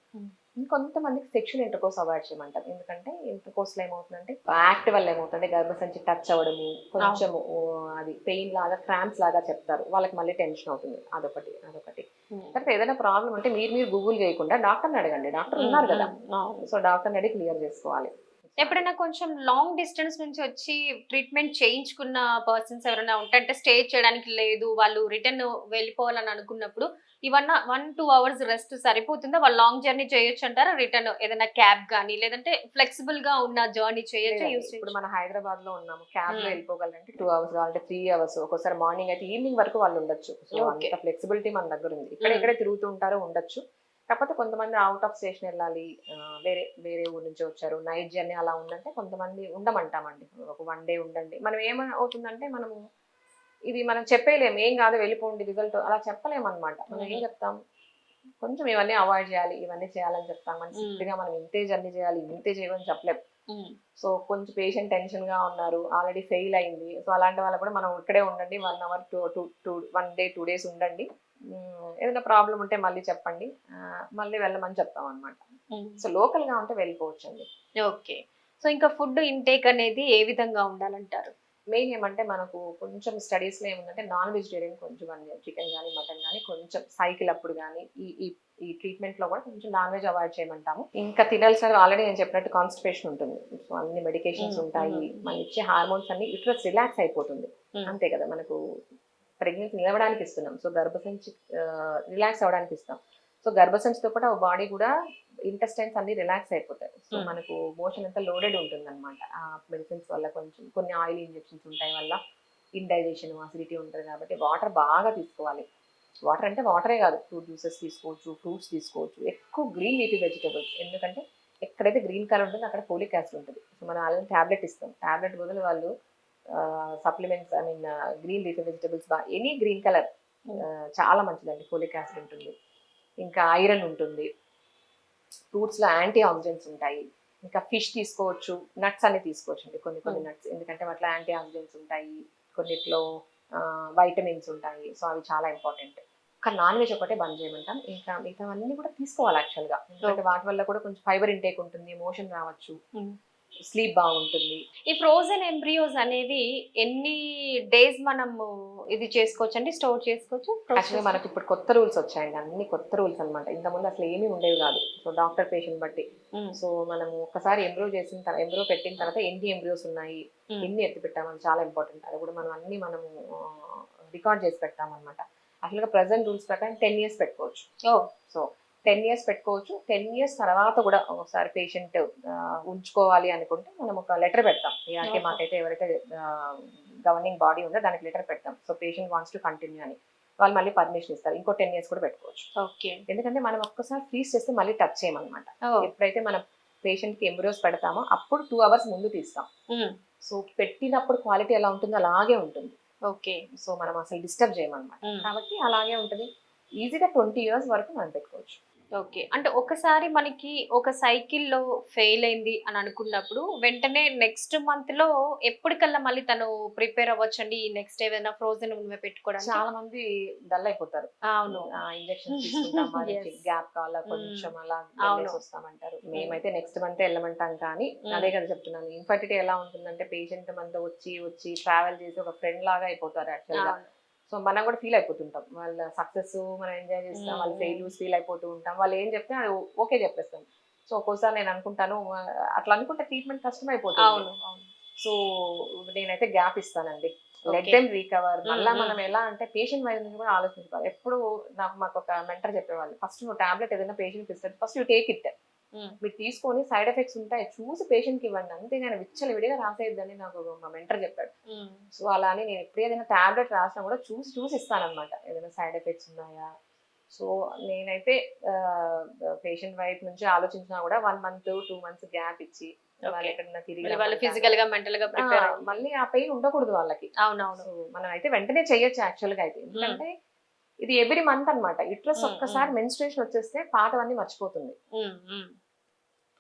ఇంకొంతమందికి సెక్షువల్ ఇంటర్ కోర్స్ అవాయిడ్ చేయమంటారు. ఎందుకంటే ఇంటర్ కోర్స్ లో ఏమవుతుందంటే యాక్ట్ వల్ల ఏమవుతుందంటే గర్భసంచి టచ్ అవ్వడము, కొంచెం అది పెయిన్ లాగా, క్రాంప్స్ లాగా చెప్తారు. వాళ్ళకి మళ్ళీ టెన్షన్ అవుతుంది. అదొకటి. తర్వాత ఏదైనా ప్రాబ్లం అంటే మీరు గూగుల్ చేయకుండా డాక్టర్ని అడగండి. డాక్టర్ ఉన్నారు కదా, సో డాక్టర్ని అడిగి క్లియర్ చేసుకోవాలి. ఎప్పుడైనా కొంచెం లాంగ్ డిస్టెన్స్ నుంచి వచ్చి ట్రీట్మెంట్ చేయించుకున్న పర్సన్స్ ఎవరైనా ఉంటే, అంటే స్టే చేయడానికి లేదు, వాళ్ళు రిటర్న్ వెళ్ళిపోవాలని అనుకున్నప్పుడు ఈ 1-2 hours రెస్ట్ సరిపోతుందా? వాళ్ళు లాంగ్ జర్నీ చేయొచ్చు అంటారా? రిటర్న్ ఏదైనా క్యాబ్ కానీ, లేదంటే ఫ్లెక్సిబుల్ గా ఉన్న జర్నీ చేయొచ్చు? ఇప్పుడు మన హైదరాబాద్ లో ఉన్నాము, క్యాబ్ లో వెళ్ళిపోగలంటే 2 hours కావాలంటే 3 hours, ఒక్కోసారి మార్నింగ్ అయితే ఈవినింగ్ వరకు వాళ్ళు ఉండొచ్చు. సో అంత ఫ్లెక్సిబిలిటీ మన దగ్గర ఉంది. ఇక్కడే తిరుగుతూ ఉంటారో ఉండొచ్చు. కాకపోతే కొంతమంది అవుట్ ఆఫ్ స్టేషన్ వెళ్ళాలి, వేరే ఊరు నుంచి వచ్చారు, నైట్ జర్నీ అలా ఉందంటే కొంతమంది ఉండమంటామండి. ఒక 1 day ఉండండి. మనం ఏమవుతుందంటే మనం చెప్పేయలేము, ఏం కాదు వెళ్ళిపోండి రిజల్ట్ అలా చెప్పలేము అనమాట. మనం ఏం చెప్తాం, కొంచెం ఇవన్నీ అవాయిడ్ చేయాలి, ఇవన్నీ చేయాలని చెప్తాం. మన స్ట్రిక్ట్ గా మనం ఇంతే జర్నీ చేయాలి, ఇంతే చేయమని చెప్పలేం. సో కొంచెం పేషెంట్ టెన్షన్ గా ఉన్నారు, ఆల్రెడీ ఫెయిల్ అయింది, సో అలాంటి వాళ్ళు కూడా మనం ఇక్కడే ఉండండి 1 అవర్ 1 డే 2 డేస్ ఉండండి, ఏదైనా ప్రాబ్లం ఉంటే మళ్ళీ చెప్పండి, మళ్ళీ వెళ్ళమని చెప్తాం అనమాట. సో లోకల్ గా ఉంటే వెళ్ళిపోవచ్చు అండి. ఓకే. సో ఇంకా ఫుడ్ ఇంటేక్ అనేది ఏ విధంగా ఉండాలంటారు? మెయిన్ ఏమంటే మనకు కొంచెం స్టడీస్లో ఏముందంటే నాన్ వెజిటేరియన్ కొంచెం చికెన్ కానీ మటన్ కానీ కొంచెం సైకిల్ అప్పుడు కానీ ఈ ఈ ట్రీట్మెంట్లో కూడా కొంచెం నాన్ వెజ్ అవాయిడ్ చేయమంటాము. ఇంకా తినాల్సిన ఆల్రెడీ నేను చెప్పినట్టు కాన్స్టిపేషన్ ఉంటుంది, సో అన్ని మెడికేషన్స్ ఉంటాయి, మనం ఇచ్చే హార్మోన్స్ అన్ని యూట్రస్ రిలాక్స్ అయిపోతుంది. అంతే కదా, మనకు ప్రెగ్నెన్సీ నిలవడానికి ఇస్తున్నాం, సో గర్భసంచి రిలాక్స్ అవ్వడానికి ఇస్తాం. సో గర్భసంచితో పాటు బాడీ కూడా ఇంటెస్టైన్స్ అన్ని రిలాక్స్ అయిపోతాయి. సో మనకు మోషన్ అంతా లోడెడ్ ఉంటుంది అనమాట. ఆ మెడిసిన్స్ వల్ల కొంచెం కొన్ని ఆయిల్ ఇంజెక్షన్స్ ఉంటాయి వల్ల ఇండైజెషన్ అసిడిటీ ఉంటుంది కాబట్టి వాటర్ బాగా తీసుకోవాలి. వాటర్ అంటే వాటరే కాదు, ఫ్రూట్ జ్యూసెస్ తీసుకోవచ్చు, ఫ్రూట్స్ తీసుకోవచ్చు, ఎక్కువ గ్రీన్ లీఫీ వెజిటబుల్స్, ఎందుకంటే ఎక్కడైతే గ్రీన్ కలర్ ఉంటుందో అక్కడ ఫోలిక్ యాసిడ్ ఉంటుంది. సో మనం ఆల్రెడీ ట్యాబ్లెట్ ఇస్తాం, ట్యాబ్లెట్ బదులు వాళ్ళు supplements green leafy vegetables any green colour చాలా మంచిదండి, ఫోలిక్ యాసిడ్ ఉంటుంది, ఇంకా ఐరన్ ఉంటుంది, ఫ్రూట్స్లో యాంటీ ఆక్సిడెంట్స్ ఉంటాయి, ఇంకా ఫిష్ తీసుకోవచ్చు, నట్స్ అన్ని తీసుకోవచ్చు అండి, కొన్ని నట్స్, ఎందుకంటే వాటిలో యాంటీ ఆక్సిడెంట్స్ ఉంటాయి, కొన్నిట్లో వైటమిన్స్ ఉంటాయి, సో అవి చాలా ఇంపార్టెంట్. కానీ నాన్ వెజ్ ఒకటే బంద్ చేయమంటాం, ఇంకా మిగతావన్నీ కూడా తీసుకోవాలి యాక్చువల్గా, ఎందుకంటే వాటి వల్ల కూడా కొంచెం ఫైబర్ ఇంటేక్ ఉంటుంది, మోషన్ రావచ్చు, స్లీప్ బాగుంటుంది. ఈ ఫ్రోజన్ ఎంబ్రియోస్ అనేవి ఎన్ని డేస్ మనము ఇది చేసుకోవచ్చు అండి, స్టోర్ చేసుకోవచ్చు? యాక్చువల్లీ మనకి ఇప్పుడు కొత్త రూల్స్ వచ్చాయండి, అన్ని కొత్త రూల్స్ అనమాట, ఇంతకుముందు అసలు ఏమీ ఉండేవి కాదు. సో డాక్టర్ పేషెంట్ బట్టి, సో మనం ఒకసారి ఎంబ్రో పెట్టిన తర్వాత ఎన్ని ఎంబ్రియోస్ ఉన్నాయి, ఎన్ని ఎత్తి పెట్టామని చాలా ఇంపార్టెంట్, అది కూడా మనం అన్ని మనము రికార్డ్ చేసి పెడతామన్నమాట. యాక్చువల్గా ప్రెసెంట్ రూల్స్ ప్రకారం 10 years పెట్టుకోవచ్చు. సో 10 years పెట్టుకోవచ్చు. 10 years తర్వాత కూడా ఒకసారి పేషెంట్ ఉంచుకోవాలి అనుకుంటే మనం ఒక లెటర్ పెడతాం, అంటే మాకైతే ఎవరైతే గవర్నింగ్ బాడీ ఉందో దానికి లెటర్ పెడతాం. So patient wants to continue అని వాళ్ళు మళ్ళీ పర్మిషన్ ఇస్తారు, ఇంకో 10 years కూడా పెట్టుకోవచ్చు. ఓకే, ఎందుకంటే మనం ఒక్కసారి ఫ్రీజ్ చేస్తే మళ్ళీ టచ్ చేయమన్నమాట. ఎప్పుడైతే మనం పేషెంట్ కి ఎంబ్రియోస్ పెడతామో అప్పుడు 2 hours ముందు తీస్తాం. సో పెట్టినప్పుడు క్వాలిటీ ఎలా ఉంటుందో అలాగే ఉంటుంది. ఓకే, సో మనం అసలు డిస్టర్బ్ చేయమన్నమాట, కాబట్టి అలాగే ఉంటుంది. ఈజీగా 20 years వరకు మనం పెట్టుకోవచ్చు. ఓకే. అంటే ఒకసారి మనకి ఒక సైకిల్లో ఫెయిల్ అయింది అని అనుకున్నప్పుడు వెంటనే నెక్స్ట్ మంత్ లో ఎప్పటికల్లా మళ్ళీ తను ప్రిపేర్ అవ్వచ్చండి నెక్స్ట్ ఏదైనా ఫ్రోజన్ పెట్టుకోవడానికి? చాలా మంది డల్ అయిపోతారు. అవును, ఇంజెక్షన్ గ్యాప్ కావాలా కొంచెం అలా వస్తామంటారు. మేమైతే నెక్స్ట్ మంత్ వెళ్ళమంటాం, కానీ అదే కదా చెప్తున్నాను, ఇన్ఫర్టిలిటీ ఎలా ఉంటుందంటే పేషెంట్ మనతో వచ్చి ట్రావెల్ చేసి ఒక ఫ్రెండ్ లాగా అయిపోతారు యాక్చువల్గా. సో మనం కూడా ఫీల్ అయిపోతుంటాం, వాళ్ళ సక్సెస్ మనం ఎంజాయ్ చేస్తాం, వాళ్ళ ఫెయిల్యూర్స్ ఫీల్ అయిపోతూ ఉంటాం, వాళ్ళు ఏం చెప్తే అది ఓకే చెప్పేస్తాం. సో ఒక్కోసారి నేను అనుకుంటాను, అట్లా అనుకుంటే ట్రీట్మెంట్ కష్టం అయిపోతుంది. సో నేనైతే గ్యాప్ ఇస్తానండి, లెట్ దెమ్ రీకవర్. మళ్ళీ మనం ఎలా అంటే పేషెంట్ వైపు నుంచి కూడా ఆలోచించుకోవాలి. ఎప్పుడు మాకు ఒక మెంటర్ చెప్పేవాళ్ళు, ఫస్ట్ నువ్వు టాబ్లెట్ ఏదైనా పేషెంట్కి ఇస్తే ఫస్ట్ యూ టేక్ ఇట్, మీరు తీసుకొని సైడ్ ఎఫెక్ట్స్ ఉంటాయి చూసి పేషెంట్కి ఇవ్వండి, అంతేగాని విడిగా రాసేయద్దని నాకు మా మెంటర్ చెప్పాడు. సో అలా అని నేను ఎప్పుడు ఏదైనా టాబ్లెట్ రాసినా కూడా చూసి ఇస్తానన్నమాట, ఏదైనా సైడ్ ఎఫెక్ట్స్ ఉన్నాయా. సో నేనైతే పేషెంట్ వైపు నుంచి ఆలోచించినా కూడా 1 month 2 months గ్యాప్ ఇచ్చి వాళ్ళు ఎక్కడన్నా తిరిగి ఫిజికల్ గా మెంటల్ గా ప్రిపేర్ మళ్ళీ ఆ పెయిన్ ఉండకూడదు వాళ్ళకి. అవునవును, మనం అయితే వెంటనే చెయ్యొచ్చు యాక్చువల్ గా అయితే, ఎందుకంటే ఇది ఎవ్రీ మంత్ అనమాట. యుట్రస్ ఒక్కసారి మెన్స్ట్రుయేషన్ వచ్చేస్తే పాతవన్నీ మర్చిపోతుంది,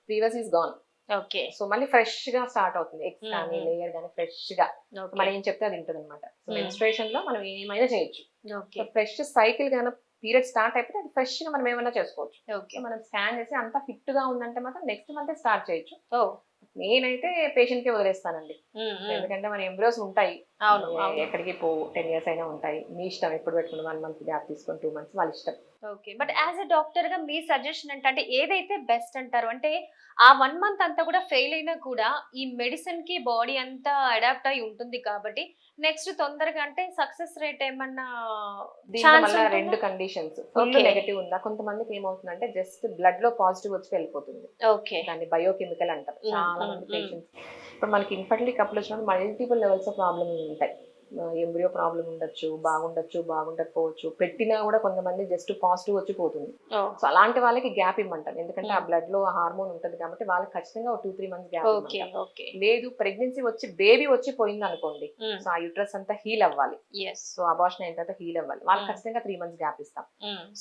previous is gone. Okay, so మళ్ళీ ఫ్రెష్ గా స్టార్ట్ అవుతుంది, ఎగ్స్ కానీ లేయర్ కానీ ఫ్రెష్ గా మనం ఏం చెప్తే అది ఉంటుంది అనమాట. సో మెన్స్ట్రుయేషన్ లో మనం ఏమైనా చేయొచ్చు. ఫ్రెష్ సైకిల్ గానీ పీరియడ్ స్టార్ట్ అయిపోతే అది ఫ్రెష్ గా మనం ఏమైనా చేసుకోవచ్చు. మనం స్కాన్ చేసి అంతా ఫిట్ గా ఉందంటే మాత్రం నెక్స్ట్ మంత్ స్టార్ట్ చేయొచ్చు. నేనైతే పేషెంట్ కి వదిలేస్తానండి, ఎందుకంటే మన ఎంబ్రియోస్ ఉంటాయి, ఎక్కడికి 10 years అయినా ఉంటాయి, మీ ఇష్టం ఎప్పుడు పెట్టుకుని 1 month గ్యాప్ తీసుకొని 2 months వాళ్ళ ఇష్టం. Okay, but as a doctor గా మీ సజెషన్ అంటే ఏదైతే బెస్ట్ అంటారు? అంటే ఆ 1 month అంతా కూడా ఫెయిల్ అయినా కూడా ఈ మెడిసిన్ కి బాడీ అంతా అడాప్ట్ అయి ఉంటుంది కాబట్టి నెక్స్ట్ తొందరగా అంటే సక్సెస్ రేట్ ఏమన్నా? రెండు కండిషన్స్, ఫుల్ నెగటివ్ ఉందా, కొంతమందికి ఏమవుతుందంటే జస్ట్ బ్లడ్ లో పాజిటివ్ వచ్చి వెళ్ళిపోతుంది, దాన్ని బయోకెమికల్ అంటారు. చాలా మంది పేషెంట్స్ ఇప్పుడు మనకి ఇన్ఫర్టిలిటీ కపుల్ వచ్చినప్పుడు మల్టిపుల్ లెవెల్స్ ఆఫ్ ప్రాబ్లమ్ ఉంటాయి. ఎంబ్రియో ప్రాబ్లం ఉండొచ్చు, బాగుండకపోవచ్చు, పెట్టినా కూడా కొంతమంది జస్ట్ పాజిటివ్ వచ్చి పోతుంది. సో అలాంటి వాళ్ళకి గ్యాప్ ఇమ్మంటాం, ఎందుకంటే ఆ బ్లడ్ లో హార్మోన్ ఉంటుంది కాబట్టి వాళ్ళకి ఖచ్చితంగా 2-3 months గ్యాప్. లేదు ప్రెగ్నెన్సీ వచ్చి బేబీ వచ్చి పోయింది అనుకోండి, సో ఆ యూట్రస్ అంతా హీల్ అవ్వాలి, సో అబార్షన్ అయిన తర్వాత హీల్ అవ్వాలి, వాళ్ళకి ఖచ్చితంగా 3 months గ్యాప్ ఇస్తాం.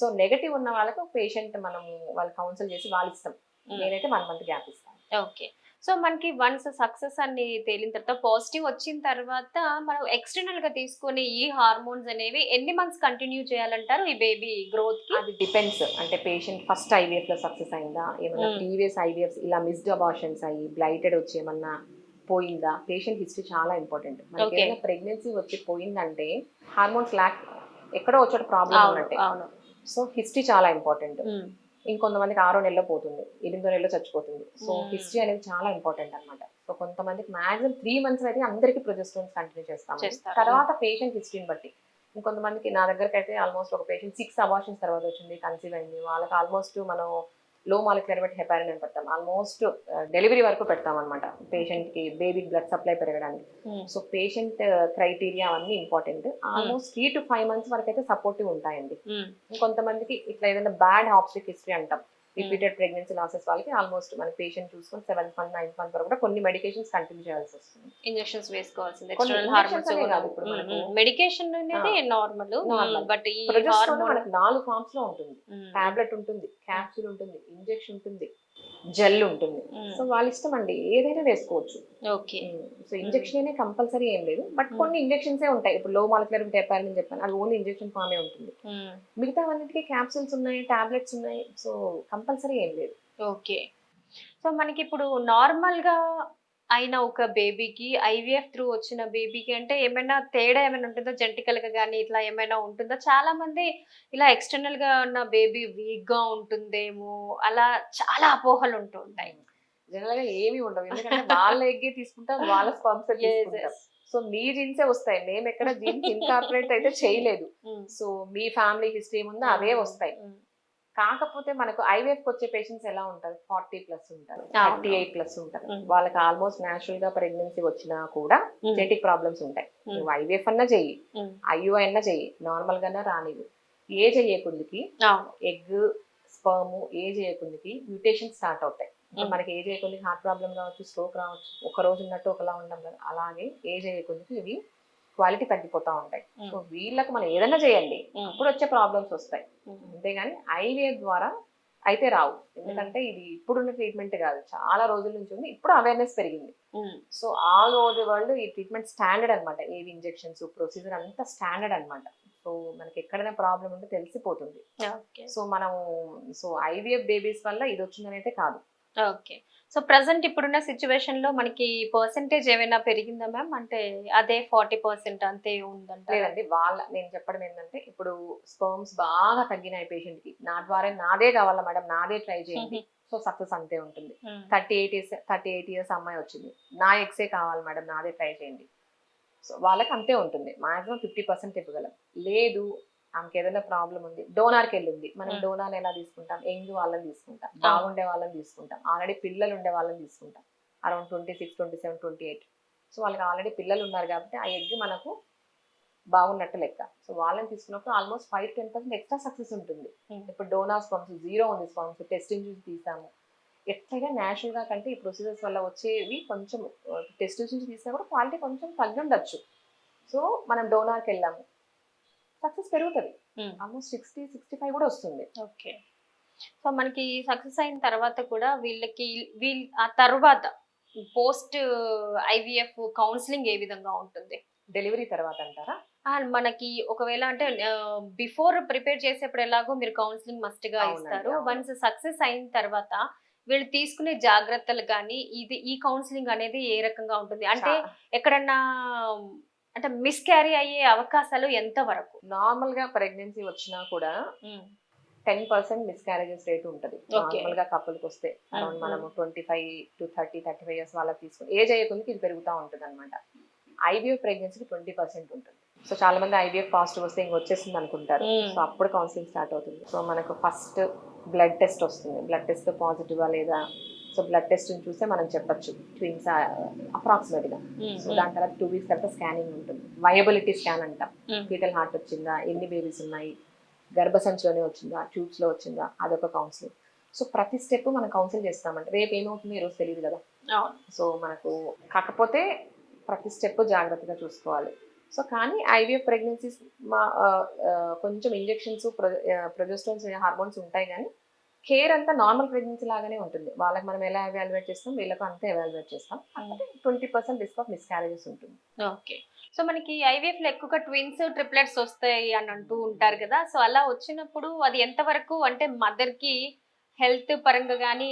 సో నెగటివ్ ఉన్న వాళ్ళకు పేషెంట్ మనము వాళ్ళు కౌన్సిల్ చేసి వాళ్ళు ఇస్తాం, నేనైతే 1 month గ్యాప్ ఇస్తాను. ఓకే. సో మనకి వన్స్ సక్సెస్ అని తేలిన తర్వాత పాజిటివ్ వచ్చిన తర్వాత మనం ఎక్స్టర్నల్ గా తీసుకునే ఈ హార్మోన్స్ అనేవి ఎన్ని మంత్స్ కంటిన్యూ చేయాలంటారు ఈ బేబీ గ్రోత్ కి? అది డిపెండ్స్, అంటే పేషెంట్ ఫస్ట్ ఐవీఎఫ్ లో సక్సెస్ అయిందా, ఏమన్నా ప్రీవియస్ ఐవీఎఫ్ ఇలా మిస్డ్ అబార్షన్స్ అయ్యి బ్లైటెడ్ వచ్చి ఏమన్నా పోయిందా, పేషెంట్ హిస్టరీ చాలా ఇంపార్టెంట్. మనకి ఏదైనా ప్రెగ్నెన్సీ వచ్చి పోయిందంటే హార్మోన్స్ ల్యాక్ ఎక్కడో వచ్చే ప్రాబ్లం ఉన్నట్టే. సో హిస్టరీ చాలా ఇంపార్టెంట్. ఇంకొంతమందికి 6వ నెలలో పోతుంది, 8వ నెలలో చచ్చిపోతుంది. సో హిస్టరీ అనేది చాలా ఇంపార్టెంట్ అనమాట. సో కొంతమందికి మాక్సిమం 3 months అయితే అందరికీ ప్రొజెస్టరోన్స్ కంటిన్యూ చేస్తాం. తర్వాత పేషెంట్ హిస్టరీని బట్టి ఇంకొంతమందికి, నా దగ్గరకు అయితే ఆల్మోస్ట్ ఒక పేషెంట్ 6 abortions తర్వాత వచ్చింది, కన్సీవ్ అయింది. వాళ్ళకి ఆల్మోస్ట్ మనం లో మాలిక్యులర్ వెయిట్ హెపారిన్ అని పెడతాం, ఆల్మోస్ట్ డెలివరీ వరకు పెడతాం అనమాట పేషెంట్ కి, బేబీ బ్లడ్ సప్లై పెరగడానికి. సో పేషెంట్ క్రైటీరియా అవన్నీ ఇంపార్టెంట్. ఆల్మోst 3 to 5 months వరకు అయితే సపోర్టివ్ ఉంటాయండి. ఇంకొంతమందికి ఇట్లా ఏదైనా బ్యాడ్ హాప్స్టిక్ హిస్టరీ అంటాం, రిపీటెడ్ ప్రెగ్నెన్సీ లాసెస్ వాళ్ళకి ఆల్మోస్ట్ మన పేషెంట్ చూసుకొని 7th month 9th month వరకు కూడా కొన్ని మెడికేషన్స్ కంటిన్యూ చేయాల్సి వస్తుంది. ఇంజెక్షన్స్ వేసుకోవాల్సింది, ఎక్స్టర్నల్ హార్మోన్స్ కాదు. ఇప్పుడు మనకు మెడికేషన్ అనేది నార్మల్, బట్ ఈ హార్మోన్ మనకు 4 forms లో ఉంటుంది. టాబ్లెట్ ఉంటుంది, క్యాప్సూల్ ఉంటుంది, ఇంజెక్షన్ ఉంటుంది, జెల్ ఉంటుంది. సో వాళ్ళ ఇష్టం అండి, ఏదైనా వేసుకోవచ్చు. ఓకే. సో ఇంజెక్షన్ అనే కంపల్సరీ ఏం లేదు, బట్ కొన్ని ఇంజెక్షన్సే ఉంటాయి. ఇప్పుడు లో మాలిక్యులర్ హెపారిన్ అని చెప్పాను, అది ఓన్లీ ఇంజెక్షన్ ఫామే ఉంటుంది. మిగతా అన్నిటికీ క్యాప్సూల్స్ ఉన్నాయి, టాబ్లెట్స్ ఉన్నాయి. సో కంపల్సరీ ఏం లేదు. ఓకే. సో మనకి ఇప్పుడు నార్మల్ గా అయిన ఒక బేబీకి ఐవీఎఫ్ త్రూ వచ్చిన బేబీకి అంటే ఏమైనా తేడా ఏమైనా ఉంటుందో, జెనెటికల్ గా కానీ ఇట్లా ఏమైనా ఉంటుందో? చాలా మంది ఇలా ఎక్స్టర్నల్ గా ఉన్న బేబీ వీక్ గా ఉంటుందేమో అలా చాలా అపోహలు ఉంటూ ఉంటాయి. జనరల్ గా ఏమి ఉండవు, ఎందుకంటే వాళ్ళ ఎగ్గే తీసుకుంటాం, వాళ్ళ స్పర్మ్స్ తీసుకుంటాం. సో మీ జీన్సే వస్తాయి, మేము ఎక్కడ జీన్స్ ఇన్కార్పొరేట్ అయితే చేయలేదు. సో మీ ఫ్యామిలీ హిస్టరీ ముందు అవే వస్తాయి. కాకపోతే మనకు ఐవీఎఫ్ వచ్చే పేషెంట్స్ ఎలా ఉంటారు, 40+ ఉంటారు, 38+ ఉంటారు. వాళ్ళకి ఆల్మోస్ట్ న్యాచురల్ గా ప్రెగ్నెన్సీ వచ్చినా కూడా జెనెటిక్ ప్రాబ్లమ్స్ ఉంటాయి. నువ్వు ఐవీఎఫ్ అన్నా చెయ్యి, ఐయుఐ అన్నా చెయ్యి, నార్మల్ గానే రానివ్వు. ఏజ్ అయ్యే కొద్దికి ఎగ్ స్పర్మ్ ఏజ్ అయ్యే కొద్దికి మ్యూటేషన్ స్టార్ట్ అవుతాయి. మనకి ఏజ్ అయ్యే కొద్దికి హార్ట్ ప్రాబ్లం కావచ్చు, స్ట్రోక్ రావచ్చు, ఒక రోజు ఉన్నట్టు ఒకలా ఉండడం కదా, అలాగే ఏజ్ అయ్యే కొద్దికి ఇవి క్వాలిటీ తగ్గిపోతా ఉంటాయి. సో వీళ్ళకి మనం ఏదైనా చేయండి, అప్పుడు వచ్చే ప్రాబ్లమ్స్ వస్తాయి. అంతేగాని ఐవీఎఫ్ ద్వారా అయితే రావు, ఎందుకంటే ఇది ఇప్పుడున్న ట్రీట్మెంట్ కాదు, చాలా రోజుల నుంచి ఉంది. ఇప్పుడు అవేర్నెస్ పెరిగింది. So all over the world ఈ ట్రీట్మెంట్ స్టాండర్డ్ అనమాట. ఏవి ఇంజెక్షన్స్ ప్రొసీజర్ అంతా స్టాండర్డ్ అనమాట. సో మనకి ఎక్కడైనా ప్రాబ్లం ఉంటే తెలిసిపోతుంది. సో ఐవీఎఫ్ బేబీస్ వల్ల ఇది వచ్చిందని అయితే కాదు. ఓకే. సో ప్రెసెంట్ ఇప్పుడున్న సిచ్యువేషన్ లో మనకి పర్సెంటేజ్ ఏమైనా పెరిగిందా మ్యామ్? అంటే అదే 40% అంతే ఉందంట? లేదండి, నేను చెప్పడం ఏంటంటే, ఇప్పుడు స్పర్మ్స్ బాగా తగ్గినాయి పేషెంట్ కి, నా ద్వారా నాదే కావాలా మేడం, నాదే ట్రై చేయండి, సో సక్సెస్ అంతే ఉంటుంది. 38 years అమ్మాయి వచ్చింది, నా ఎగ్సే కావాలి మేడం, నాదే ట్రై చేయండి, సో వాళ్ళకి అంతే ఉంటుంది. మాక్సిమం 50% ఇవ్వగలం. లేదు ఆమెకి ఏదైనా ప్రాబ్లం ఉంది, డోనార్కి వెళ్ళింది, మనం డోనార్ ఎలా తీసుకుంటాం, యంగ్ వాళ్ళని తీసుకుంటాం, బాగుండే వాళ్ళని తీసుకుంటాం, ఆల్రెడీ పిల్లలు ఉండే వాళ్ళని తీసుకుంటాం, అరౌండ్ 26, 27, 28. సో వాళ్ళకి ఆల్రెడీ పిల్లలు ఉన్నారు కాబట్టి ఆ ఎగ్ మనకు బాగున్నట్టు లెక్క. సో వాళ్ళని తీసుకున్నప్పుడు ఆల్మోస్ట్ 5-10% ఎక్స్ట్రా సక్సెస్ ఉంటుంది. ఇప్పుడు డోనార్ స్పర్మ్స్ 0 ఉంది, స్పర్మ్స్ టెస్ట్ నుంచి తీసాము, ఎట్లయినా న్యాచురల్ గా కంటే ఈ ప్రొసీజర్స్ వల్ల వచ్చేవి కొంచెం టెస్ట్ నుంచి తీసినా కూడా క్వాలిటీ కొంచెం తగ్గి ఉండొచ్చు. సో మనం డోనార్కి వెళ్ళాము, సక్సెస్ పెరుగుతుంది, ఆల్మోస్ట్ 60-65 కూడా వస్తుంది. ఓకే. సో మనకి సక్సెస్ అయిన తర్వాత కూడా ఆ తర్వాత పోస్ట్ ఐవీఎఫ్ కౌన్సిలింగ్ ఏ విధంగా ఉంటుంది? డెలివరీ తర్వాత అంటారా? మనకి ఒకవేళ అంటే బిఫోర్ ప్రిపేర్ చేసేప్పుడు ఎలాగో మీరు కౌన్సిలింగ్ మస్ట్ గా ఇస్తారు, వన్స్ సక్సెస్ అయిన తర్వాత వీళ్ళు తీసుకునే జాగ్రత్తలు కానీ ఈ కౌన్సిలింగ్ అనేది ఏ రకంగా ఉంటుంది? అంటే ఎక్కడన్నా అంటే మిస్క్యారీ అయ్యే అవకాశాలు ఎంత వరకు? నార్మల్ గా ప్రెగ్నెన్సీ వచ్చినా కూడా 10% మిస్క్యారేజెస్ రేట్ ఉంటుంది. నార్మల్ గా కపుల్కి వస్తే అరౌండ్ మనము 25 to 30, 35 years వాళ్ళకి తీసుకుని ఏజ్ అయ్యేకొందుకు ఇది పెరుగుతూ ఉంటుంది అనమాట. ఐవీఎఫ్ ప్రెగ్నెన్సీకి 20% ఉంటుంది. సో చాలా మంది ఐవీఎఫ్ పాజిటివ్ వస్తే ఇంక వచ్చేసింది అనుకుంటారు. సో అప్పుడు కౌన్సిలింగ్ స్టార్ట్ అవుతుంది. సో మనకు ఫస్ట్ బ్లడ్ టెస్ట్ వస్తుంది, బ్లడ్ టెస్ట్ పాజిటివా లేదా, సో బ్లడ్ టెస్ట్ చూస్తే మనం చెప్పొచ్చు ట్విన్స్ అప్రాక్సిమేట్గా. సో దాని తర్వాత 2 వీక్స్ తర్వాత స్కానింగ్ ఉంటుంది, వయబిలిటీ స్కాన్ అంటాం. ఫీటల్ హార్ట్ వచ్చిందా, ఎన్ని బేబీస్ ఉన్నాయి, గర్భసంచిలోనే వచ్చిందా, ట్యూబ్స్లో వచ్చిందా, అదొక కౌన్సిలింగ్. సో ప్రతి స్టెప్ మనం కౌన్సిల్ చేస్తామంటే రేపు ఏమవుతుందో ఈరోజు తెలియదు కదా. సో మనకు కాకపోతే ప్రతి స్టెప్ జాగ్రత్తగా చూసుకోవాలి. సో కానీ ఐవీఎఫ్ ప్రెగ్నెన్సీస్ కొంచెం ఇంజెక్షన్స్, ప్రొజెస్టోన్స్, హార్మోన్స్ ఉంటాయి, కానీ కేర్ అంతా నార్మల్ ప్రెగ్నెన్సీ లాగానే ఉంటుంది. వాళ్ళకి మనం ఎలా ఎవాల్యుయేట్ చేస్తాం, వీళ్ళకు అంతే ఎవాల్యుయేట్ చేస్తాం. 20% రిస్క్ ఆఫ్ మిస్క్యారేజెస్ ఉంటుంది. ఓకే. సో మనకి ఐవీఎఫ్ లో ఎక్కువగా ట్విన్స్, ట్రిప్లెట్స్ వస్తాయి అని అంటూ ఉంటారు కదా. సో అలా వచ్చినప్పుడు అది ఎంత వరకు అంటే మదర్ కి హెల్త్ పరంగా కానీ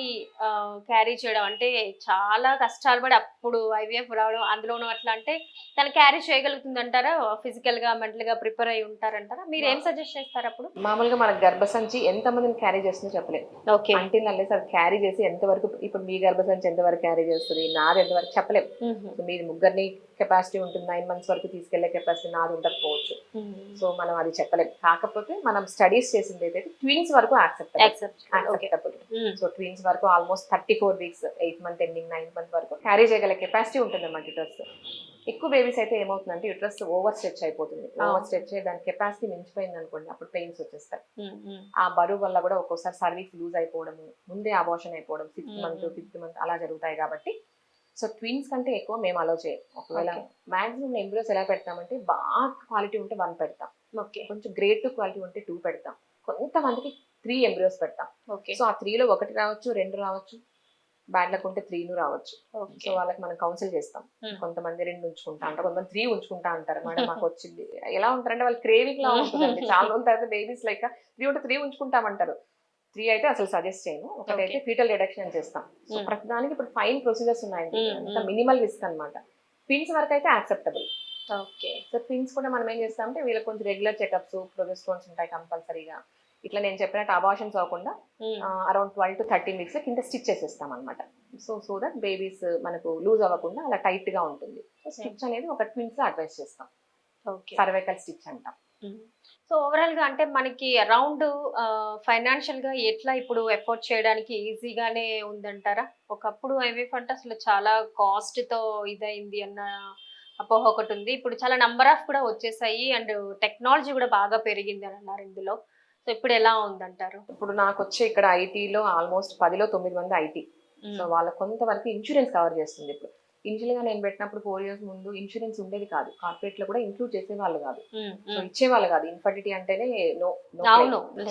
క్యారీ చేయడం అంటే చాలా కష్టాలు పడి అప్పుడు ఐవీఎఫ్ రావడం, అందులోనూ అట్లా అంటే తను క్యారీ చేయగలుగుతుంది అంటారా? ఫిజికల్ గా, మెంటల్ గా ప్రిపేర్ అయి ఉంటారంటారా? మీరు ఏం సజెస్ట్ చేస్తారు అప్పుడు? మామూలుగా మన గర్భసంచి ఎంత మందిని క్యారీ చేస్తుందో చెప్పలేదు. ఓకే. అంటే నల్లేసి అది క్యారీ చేసి ఎంతవరకు, ఇప్పుడు మీ గర్భసంచి ఎంతవరకు క్యారీ చేస్తుంది, నాది ఎంతవరకు చెప్పలేము. మీరు ముగ్గురిని కెపాసిటీ ఉంటుంది, 9 months వరకు తీసుకెళ్లే కెపాసిటీ నాది ఉండకపోవచ్చు. సో మనం అది చెప్పలేము. కాకపోతే మనం స్టడీస్ చేసింది అయితే ట్విన్స్ వరకు యాక్సెప్టబుల్. సో ట్విన్స్ వరకు almost 34 weeks, 8th month ending, 9th month వరకు క్యారీ చేయగల కెపాసిటీ ఉంటుంది అన్నమాట యుట్రస్. ఎక్కువ బేబీస్ అయితే ఏమవుతుందంటే యుట్రస్ ఓవర్ స్ట్రెచ్ అయిపోతుంది. ఓవర్ స్ట్రెచ్ అయ్యి దాని కెపాసిటీ మించిపోయింది అనుకోండి, అప్పుడు పెయిన్స్ వచ్చేస్తాయి. ఆ బరువు వల్ల కూడా ఒక్కోసారి సర్వీక్స్ లూజ్ అయిపోవడము, ముందే అబార్షన్ అయిపోవడం, 5th month అలా జరుగుతాయి. కాబట్టి సో ట్విన్స్ కంటే ఎక్కువ మేము అలో చేయం. ఒకవేళ మాక్సిమం ఎంబ్రియోస్ ఎలా పెడతామంటే బాగా క్వాలిటీ ఉంటే 1 పెడతాం, కొంచెం గ్రేడ్ 2 క్వాలిటీ ఉంటే 2 పెడతాం, కొంతమందికి 3 ఎంబ్రియోస్ పెడతాం. సో ఆ 3లో 1 రావచ్చు, 2 రావచ్చు, బ్యాడ్ లక్ ఉంటే 3 రావచ్చు. సో వాళ్ళకి మనం కౌన్సిల్ చేస్తాం. కొంతమంది 2 ఉంచుకుంటా అంటారు, కొంతమంది 3 ఉంచుకుంటా అంటారు. మేడం మాకు వచ్చింది ఎలా ఉంటారంటే వాళ్ళు క్రేవింగ్ లా ఉంటుందండి. చాలా రోజుల తర్వాత బేబీస్ లైక్ 3 ఉంటే 3 ఉంచుకుంటామంటారు. 3 అయితే అసలు సజెస్ట్ చేయను. ఒకటైతే ఫీటల్ రిడక్షన్ చేస్తాం. సో ప్రతిదానికి ఇప్పుడు ఫైన్ ప్రొసీజర్స్ ఉన్నాయండి, అంత మినిమల్ రిస్క్ అనమాట. ట్విన్స్ వరకు అయితే యాక్సెప్టబుల్. ఓకే. సో ట్విన్స్ కూడా మనం ఏం చేస్తామంటే వీళ్ళకి కొంచెం రెగ్యులర్ చెకప్స్, ప్రొజెస్ట్రాన్స్ ఉంటాయి కంపల్సరీగా. ఇట్లా నేను చెప్పినట్టు అబార్షన్స్ అవ్వకుండా అరౌండ్ 12 to 13 weeks కింద స్టిచ్ చేసేస్తాం అనమాట. సో దట్ బేబీస్ మనకు లూజ్ అవ్వకుండా అలా టైట్ గా ఉంటుంది. సో స్టిచ్ అనేది ఒక ట్విన్స్ అడ్వైస్ చేస్తాం, సర్వైకల్ స్టిచ్ అంటాం. సో ఓవరాల్ గా అంటే మనకి అరౌండ్ ఫైనాన్షియల్ గా ఎట్లా ఇప్పుడు ఎఫోర్డ్ చేయడానికి ఈజీగానే ఉందంటారా? ఒకప్పుడు ఐవీఎఫ్ అంటే అసలు చాలా కాస్ట్ తో ఇదైంది అన్న అపోహ ఒకటి ఉంది. ఇప్పుడు చాలా నంబర్ ఆఫ్ కూడా వచ్చేసాయి అండ్ టెక్నాలజీ కూడా బాగా పెరిగింది అని అన్నారు ఇందులో. సో ఇప్పుడు ఎలా ఉందంటారు? ఇప్పుడు నాకు వచ్చే ఇక్కడ ఐటీలో ఆల్మోస్ట్ 10లో 9 మంది ఐటీ. సో వాళ్ళ కొంతవరకు ఇన్సూరెన్స్ కవర్ చేస్తుంది. ఇప్పుడు ఇనిషియల్ గా నేను పెట్టినప్పుడు 4 years ముందు ఇన్సూరెన్స్ ఉండేది కాదు, కార్పొరేట్ లో కూడా ఇంక్లూడ్ చేసేవాళ్ళు కాదు, సో ఇచ్చేవాళ్ళు కాదు. ఇన్ఫర్టిలిటీ అంటేనే నో.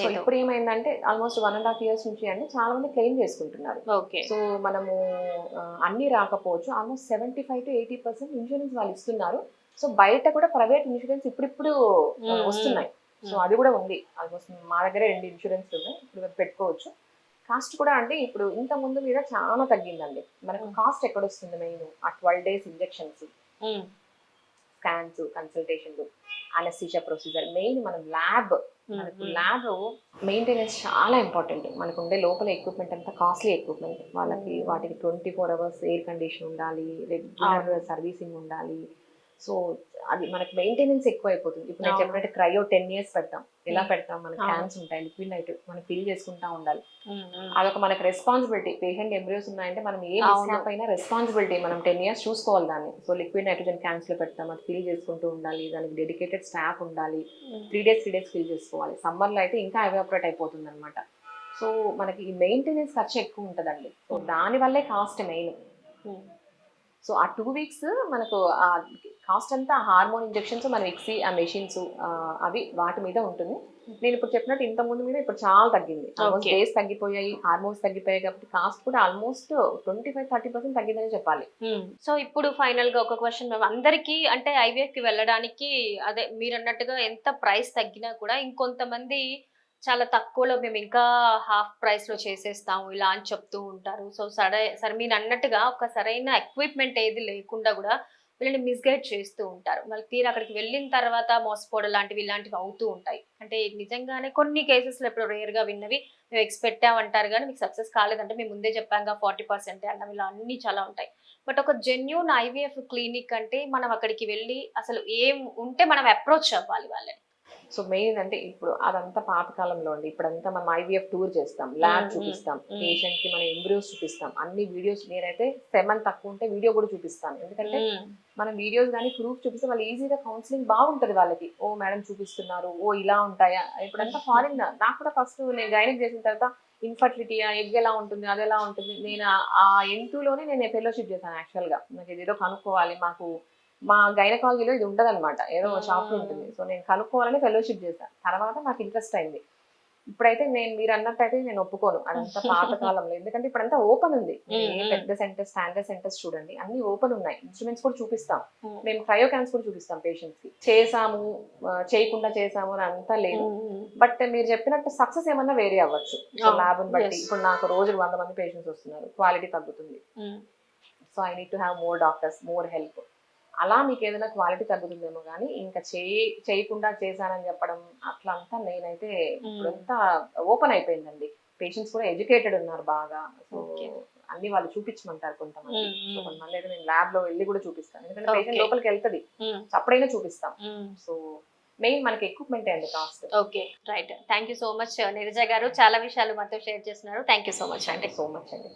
సో ఇప్పుడు ఏమైందంటే ఆల్మోస్ట్ 1.5 years నుంచి అండి చాలా మంది క్లెయిమ్ చేసుకుంటున్నారు. సో మనము అన్ని రాకపోవచ్చు, ఆల్మోస్ట్ 75 to 80% ఇన్సూరెన్స్ వాళ్ళు ఇస్తున్నారు. సో బయట కూడా ప్రైవేట్ ఇన్సూరెన్స్ ఇప్పుడు వస్తున్నాయి. సో అది కూడా ఉంది. ఆల్మోస్ట్ మా దగ్గర 2 ఇన్సూరెన్స్ ఉన్నాయి, ఇప్పుడు పెట్టుకోవచ్చు. కాస్ట్ కూడా అంటే ఇప్పుడు ఇంత ముందు మీద చాలా తగ్గిందండి. మనకు కాస్ట్ ఎక్కడ వస్తుంది? మెయిన్ ఆ 12 days ఇంజెక్షన్స్, స్కాన్స్, కన్సల్టేషన్లు, అనస్థీషియా ప్రొసీజర్, మెయిన్ మనం ల్యాబ్. మనకు ల్యాబ్ మెయింటెనెన్స్ చాలా ఇంపార్టెంట్. మనకు ఉండే లోపల ఎక్విప్మెంట్ అంతా కాస్ట్లీ ఎక్విప్మెంట్. వాళ్ళకి వాటికి 24 hours ఎయిర్ కండిషన్ ఉండాలి, రెగ్యులర్ సర్వీసింగ్ ఉండాలి. సో అది మనకి మెయింటెనెన్స్ ఎక్కువ అయిపోతుంది. ఇప్పుడు నేను చెప్పినట్టు క్రయో 10 years పెడతాం. ఎలా పెడతాం? మనకి క్యాన్స్ ఉంటాయి, లిక్విడ్ నైట్ మనం ఫిల్ చేసుకుంటా ఉండాలి. అదొక మనకి రెస్పాన్సిబిలిటీ. పేషెంట్ ఎంబ్రియోస్ ఉన్నాయంటే మనం ఏ మిస్హ్యాప్ అయినా రెస్పాన్సిబిలిటీ, మనం 10 years చూసుకోవాలి దాన్ని. సో లిక్విడ్ నైట్రోజన్ క్యాన్స్ లో పెడతాం, అది ఫిల్ చేసుకుంటూ ఉండాలి, దానికి డెడికేటెడ్ స్టాఫ్ ఉండాలి. 3 days ఫిల్ చేసుకోవాలి. సమ్మర్ లో అయితే ఇంకా ఎవాపరేట్ అయిపోతుంది అనమాట. సో మనకి ఈ మెయింటెనెన్స్ ఖర్చు ఎక్కువ ఉంటుందండి. సో దాని వల్లే కాస్ట్ మెయిన్. సో ఆ 2 weeks మనకు ఆ కాస్ట్ అంతా హార్మోన్ ఇంజెక్షన్స్, మన ఎక్సీ, ఆ మెషిన్స్, అవి వాటి మీద ఉంటుంది. నేను ఇప్పుడు చెప్పినట్టు ఇంత ముందు మీద ఇప్పుడు చాలా తగ్గింది. ఆల్మోస్ట్ డేస్ తగ్గిపోయాయి, హార్మోన్స్ తగ్గిపోయాయి, కాబట్టి కాస్ట్ కూడా ఆల్మోస్ట్ 25-30% తగ్గిందని చెప్పాలి. సో ఇప్పుడు ఫైనల్ గా ఒక క్వశ్చన్ మ్యామ్, అందరికి అంటే ఐవీఎఫ్ కి వెళ్ళడానికి అదే మీరు అన్నట్టుగా ఎంత ప్రైస్ తగ్గినా కూడా ఇంకొంతమంది చాలా తక్కువలో మేము ఇంకా హాఫ్ ప్రైస్ లో చేసేస్తాము ఇలా అని చెప్తూ ఉంటారు. సో సరే మీరు అన్నట్టుగా ఒక సరైన ఎక్విప్మెంట్ ఏది లేకుండా కూడా వీళ్ళని మిస్గైడ్ చేస్తూ ఉంటారు. మళ్ళీ తీరా అక్కడికి వెళ్ళిన తర్వాత మోసపోవడం లాంటివి ఇలాంటివి అవుతూ ఉంటాయి. అంటే నిజంగానే కొన్ని కేసెస్లో ఇప్పుడు రేర్ గా విన్నవి మేము పెట్టామంటారు కానీ మీకు సక్సెస్ కాలేదంటే మేము ముందే చెప్పాంగా 40% అన్నవి, ఇలా అన్ని చాలా ఉంటాయి. బట్ ఒక జెన్యూన్ ఐవీఎఫ్ క్లినిక్ అంటే మనం అక్కడికి వెళ్ళి అసలు ఏం ఉంటే మనం అప్రోచ్ అవ్వాలి వాళ్ళని. సో మెయిన్ అంటే ఇప్పుడు అదంతా పాతకాలంలో అండి. ఇప్పుడంతా మనం ఐవీఎఫ్ టూర్ చేస్తాం, ల్యాబ్ చూపిస్తాం, పేషెంట్ కి మనం ఎంబ్రియోస్ చూపిస్తాం, అన్ని వీడియోస్. నేనైతే 7 తక్కువ ఉంటే వీడియో కూడా చూపిస్తాను. ఎందుకంటే మనం వీడియోస్ కానీ ప్రూఫ్ చూపిస్తే వాళ్ళు ఈజీగా కౌన్సిలింగ్ బాగుంటది వాళ్ళకి. ఓ మేడం చూపిస్తున్నారు, ఓ ఇలా ఉంటాయా. ఇప్పుడంతా ఫారిన్. నాకు కూడా ఫస్ట్ నేను గైనిక్ చేసిన తర్వాత ఇన్ఫర్టిలిటీ ఎగ్ ఎలా ఉంటుంది, అది ఎలా ఉంటుంది, నేను ఆ ఎంటూలోనే నేను ఫెలోషిప్ చేశాను. యాక్చువల్ గా నాకు ఇదేదో కనుక్కోవాలి, మాకు మా గైనకాలజీలో ఇది ఉండదన్నమాట, ఏదో షాప్లో ఉంటుంది. సో నేను కనుక్కోవాలని ఫెలోషిప్ చేశాను. తర్వాత నాకు ఇంట్రెస్ట్ అయింది. ఇప్పుడైతే మీరు అన్నట్టయితే నేను ఒప్పుకోను అదంతా పాతకాలంలో. ఎందుకంటే ఇప్పుడంతా ఓపెన్ ఉంది. ఏ పెద్ద సెంటర్స్, స్టాండర్డ్ సెంటర్స్ చూడండి, అన్ని ఓపెన్ ఉన్నాయి. ఇన్స్ట్రుమెంట్స్ కూడా చూపిస్తాం. మేము క్రయో క్యాన్స్ కూడా చూపిస్తాం పేషెంట్స్ కి. చేసాము, చేయకుండా చేసాము అని అంతా లేదు. బట్ మీరు చెప్పినట్టు సక్సెస్ ఏమన్నా వేరే అవ్వచ్చు. సో ల్యాబ్ బట్టి ఇప్పుడు నాకు రోజులు 100 మంది పేషెంట్స్ వస్తున్నారు, క్వాలిటీ తగ్గుతుంది. So I need to have more doctors, more help. అలా మీకు ఏదైనా క్వాలిటీ తగ్గుతుందేమో కానీ ఇంకా చేయకుండా చేశానని చెప్పడం అట్లా అంతా నేనైతే ఇప్పుడంతా ఓపెన్ అయిపోయిందండి. పేషెంట్స్ కూడా ఎడ్యుకేటెడ్ ఉన్నారు బాగా. సో అన్ని వాళ్ళు చూపించమంటారు కొంతమంది. సో కొంతమంది అయితే నేను ల్యాబ్ లో వెళ్ళి కూడా చూపిస్తాను. ఎందుకంటే పేషెంట్ లోపలికి వెళ్తుంది, అప్పుడైనా చూపిస్తాం. సో మెయిన్ మనకి ఎక్విప్మెంట్ అండి cost. Okay, right. Thank you so much Neeraja గారు, చాలా విషయాలు మాతో షేర్ చేస్తున్నారు. థ్యాంక్ యూ సో మచ్ అండి. సో మచ్ అండి.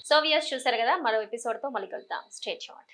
సో వ్యూయర్స్ చూసారు కదా, మరో ఎపిసోడ్ తో మళ్ళీ కలుద్దాం. Stay tuned.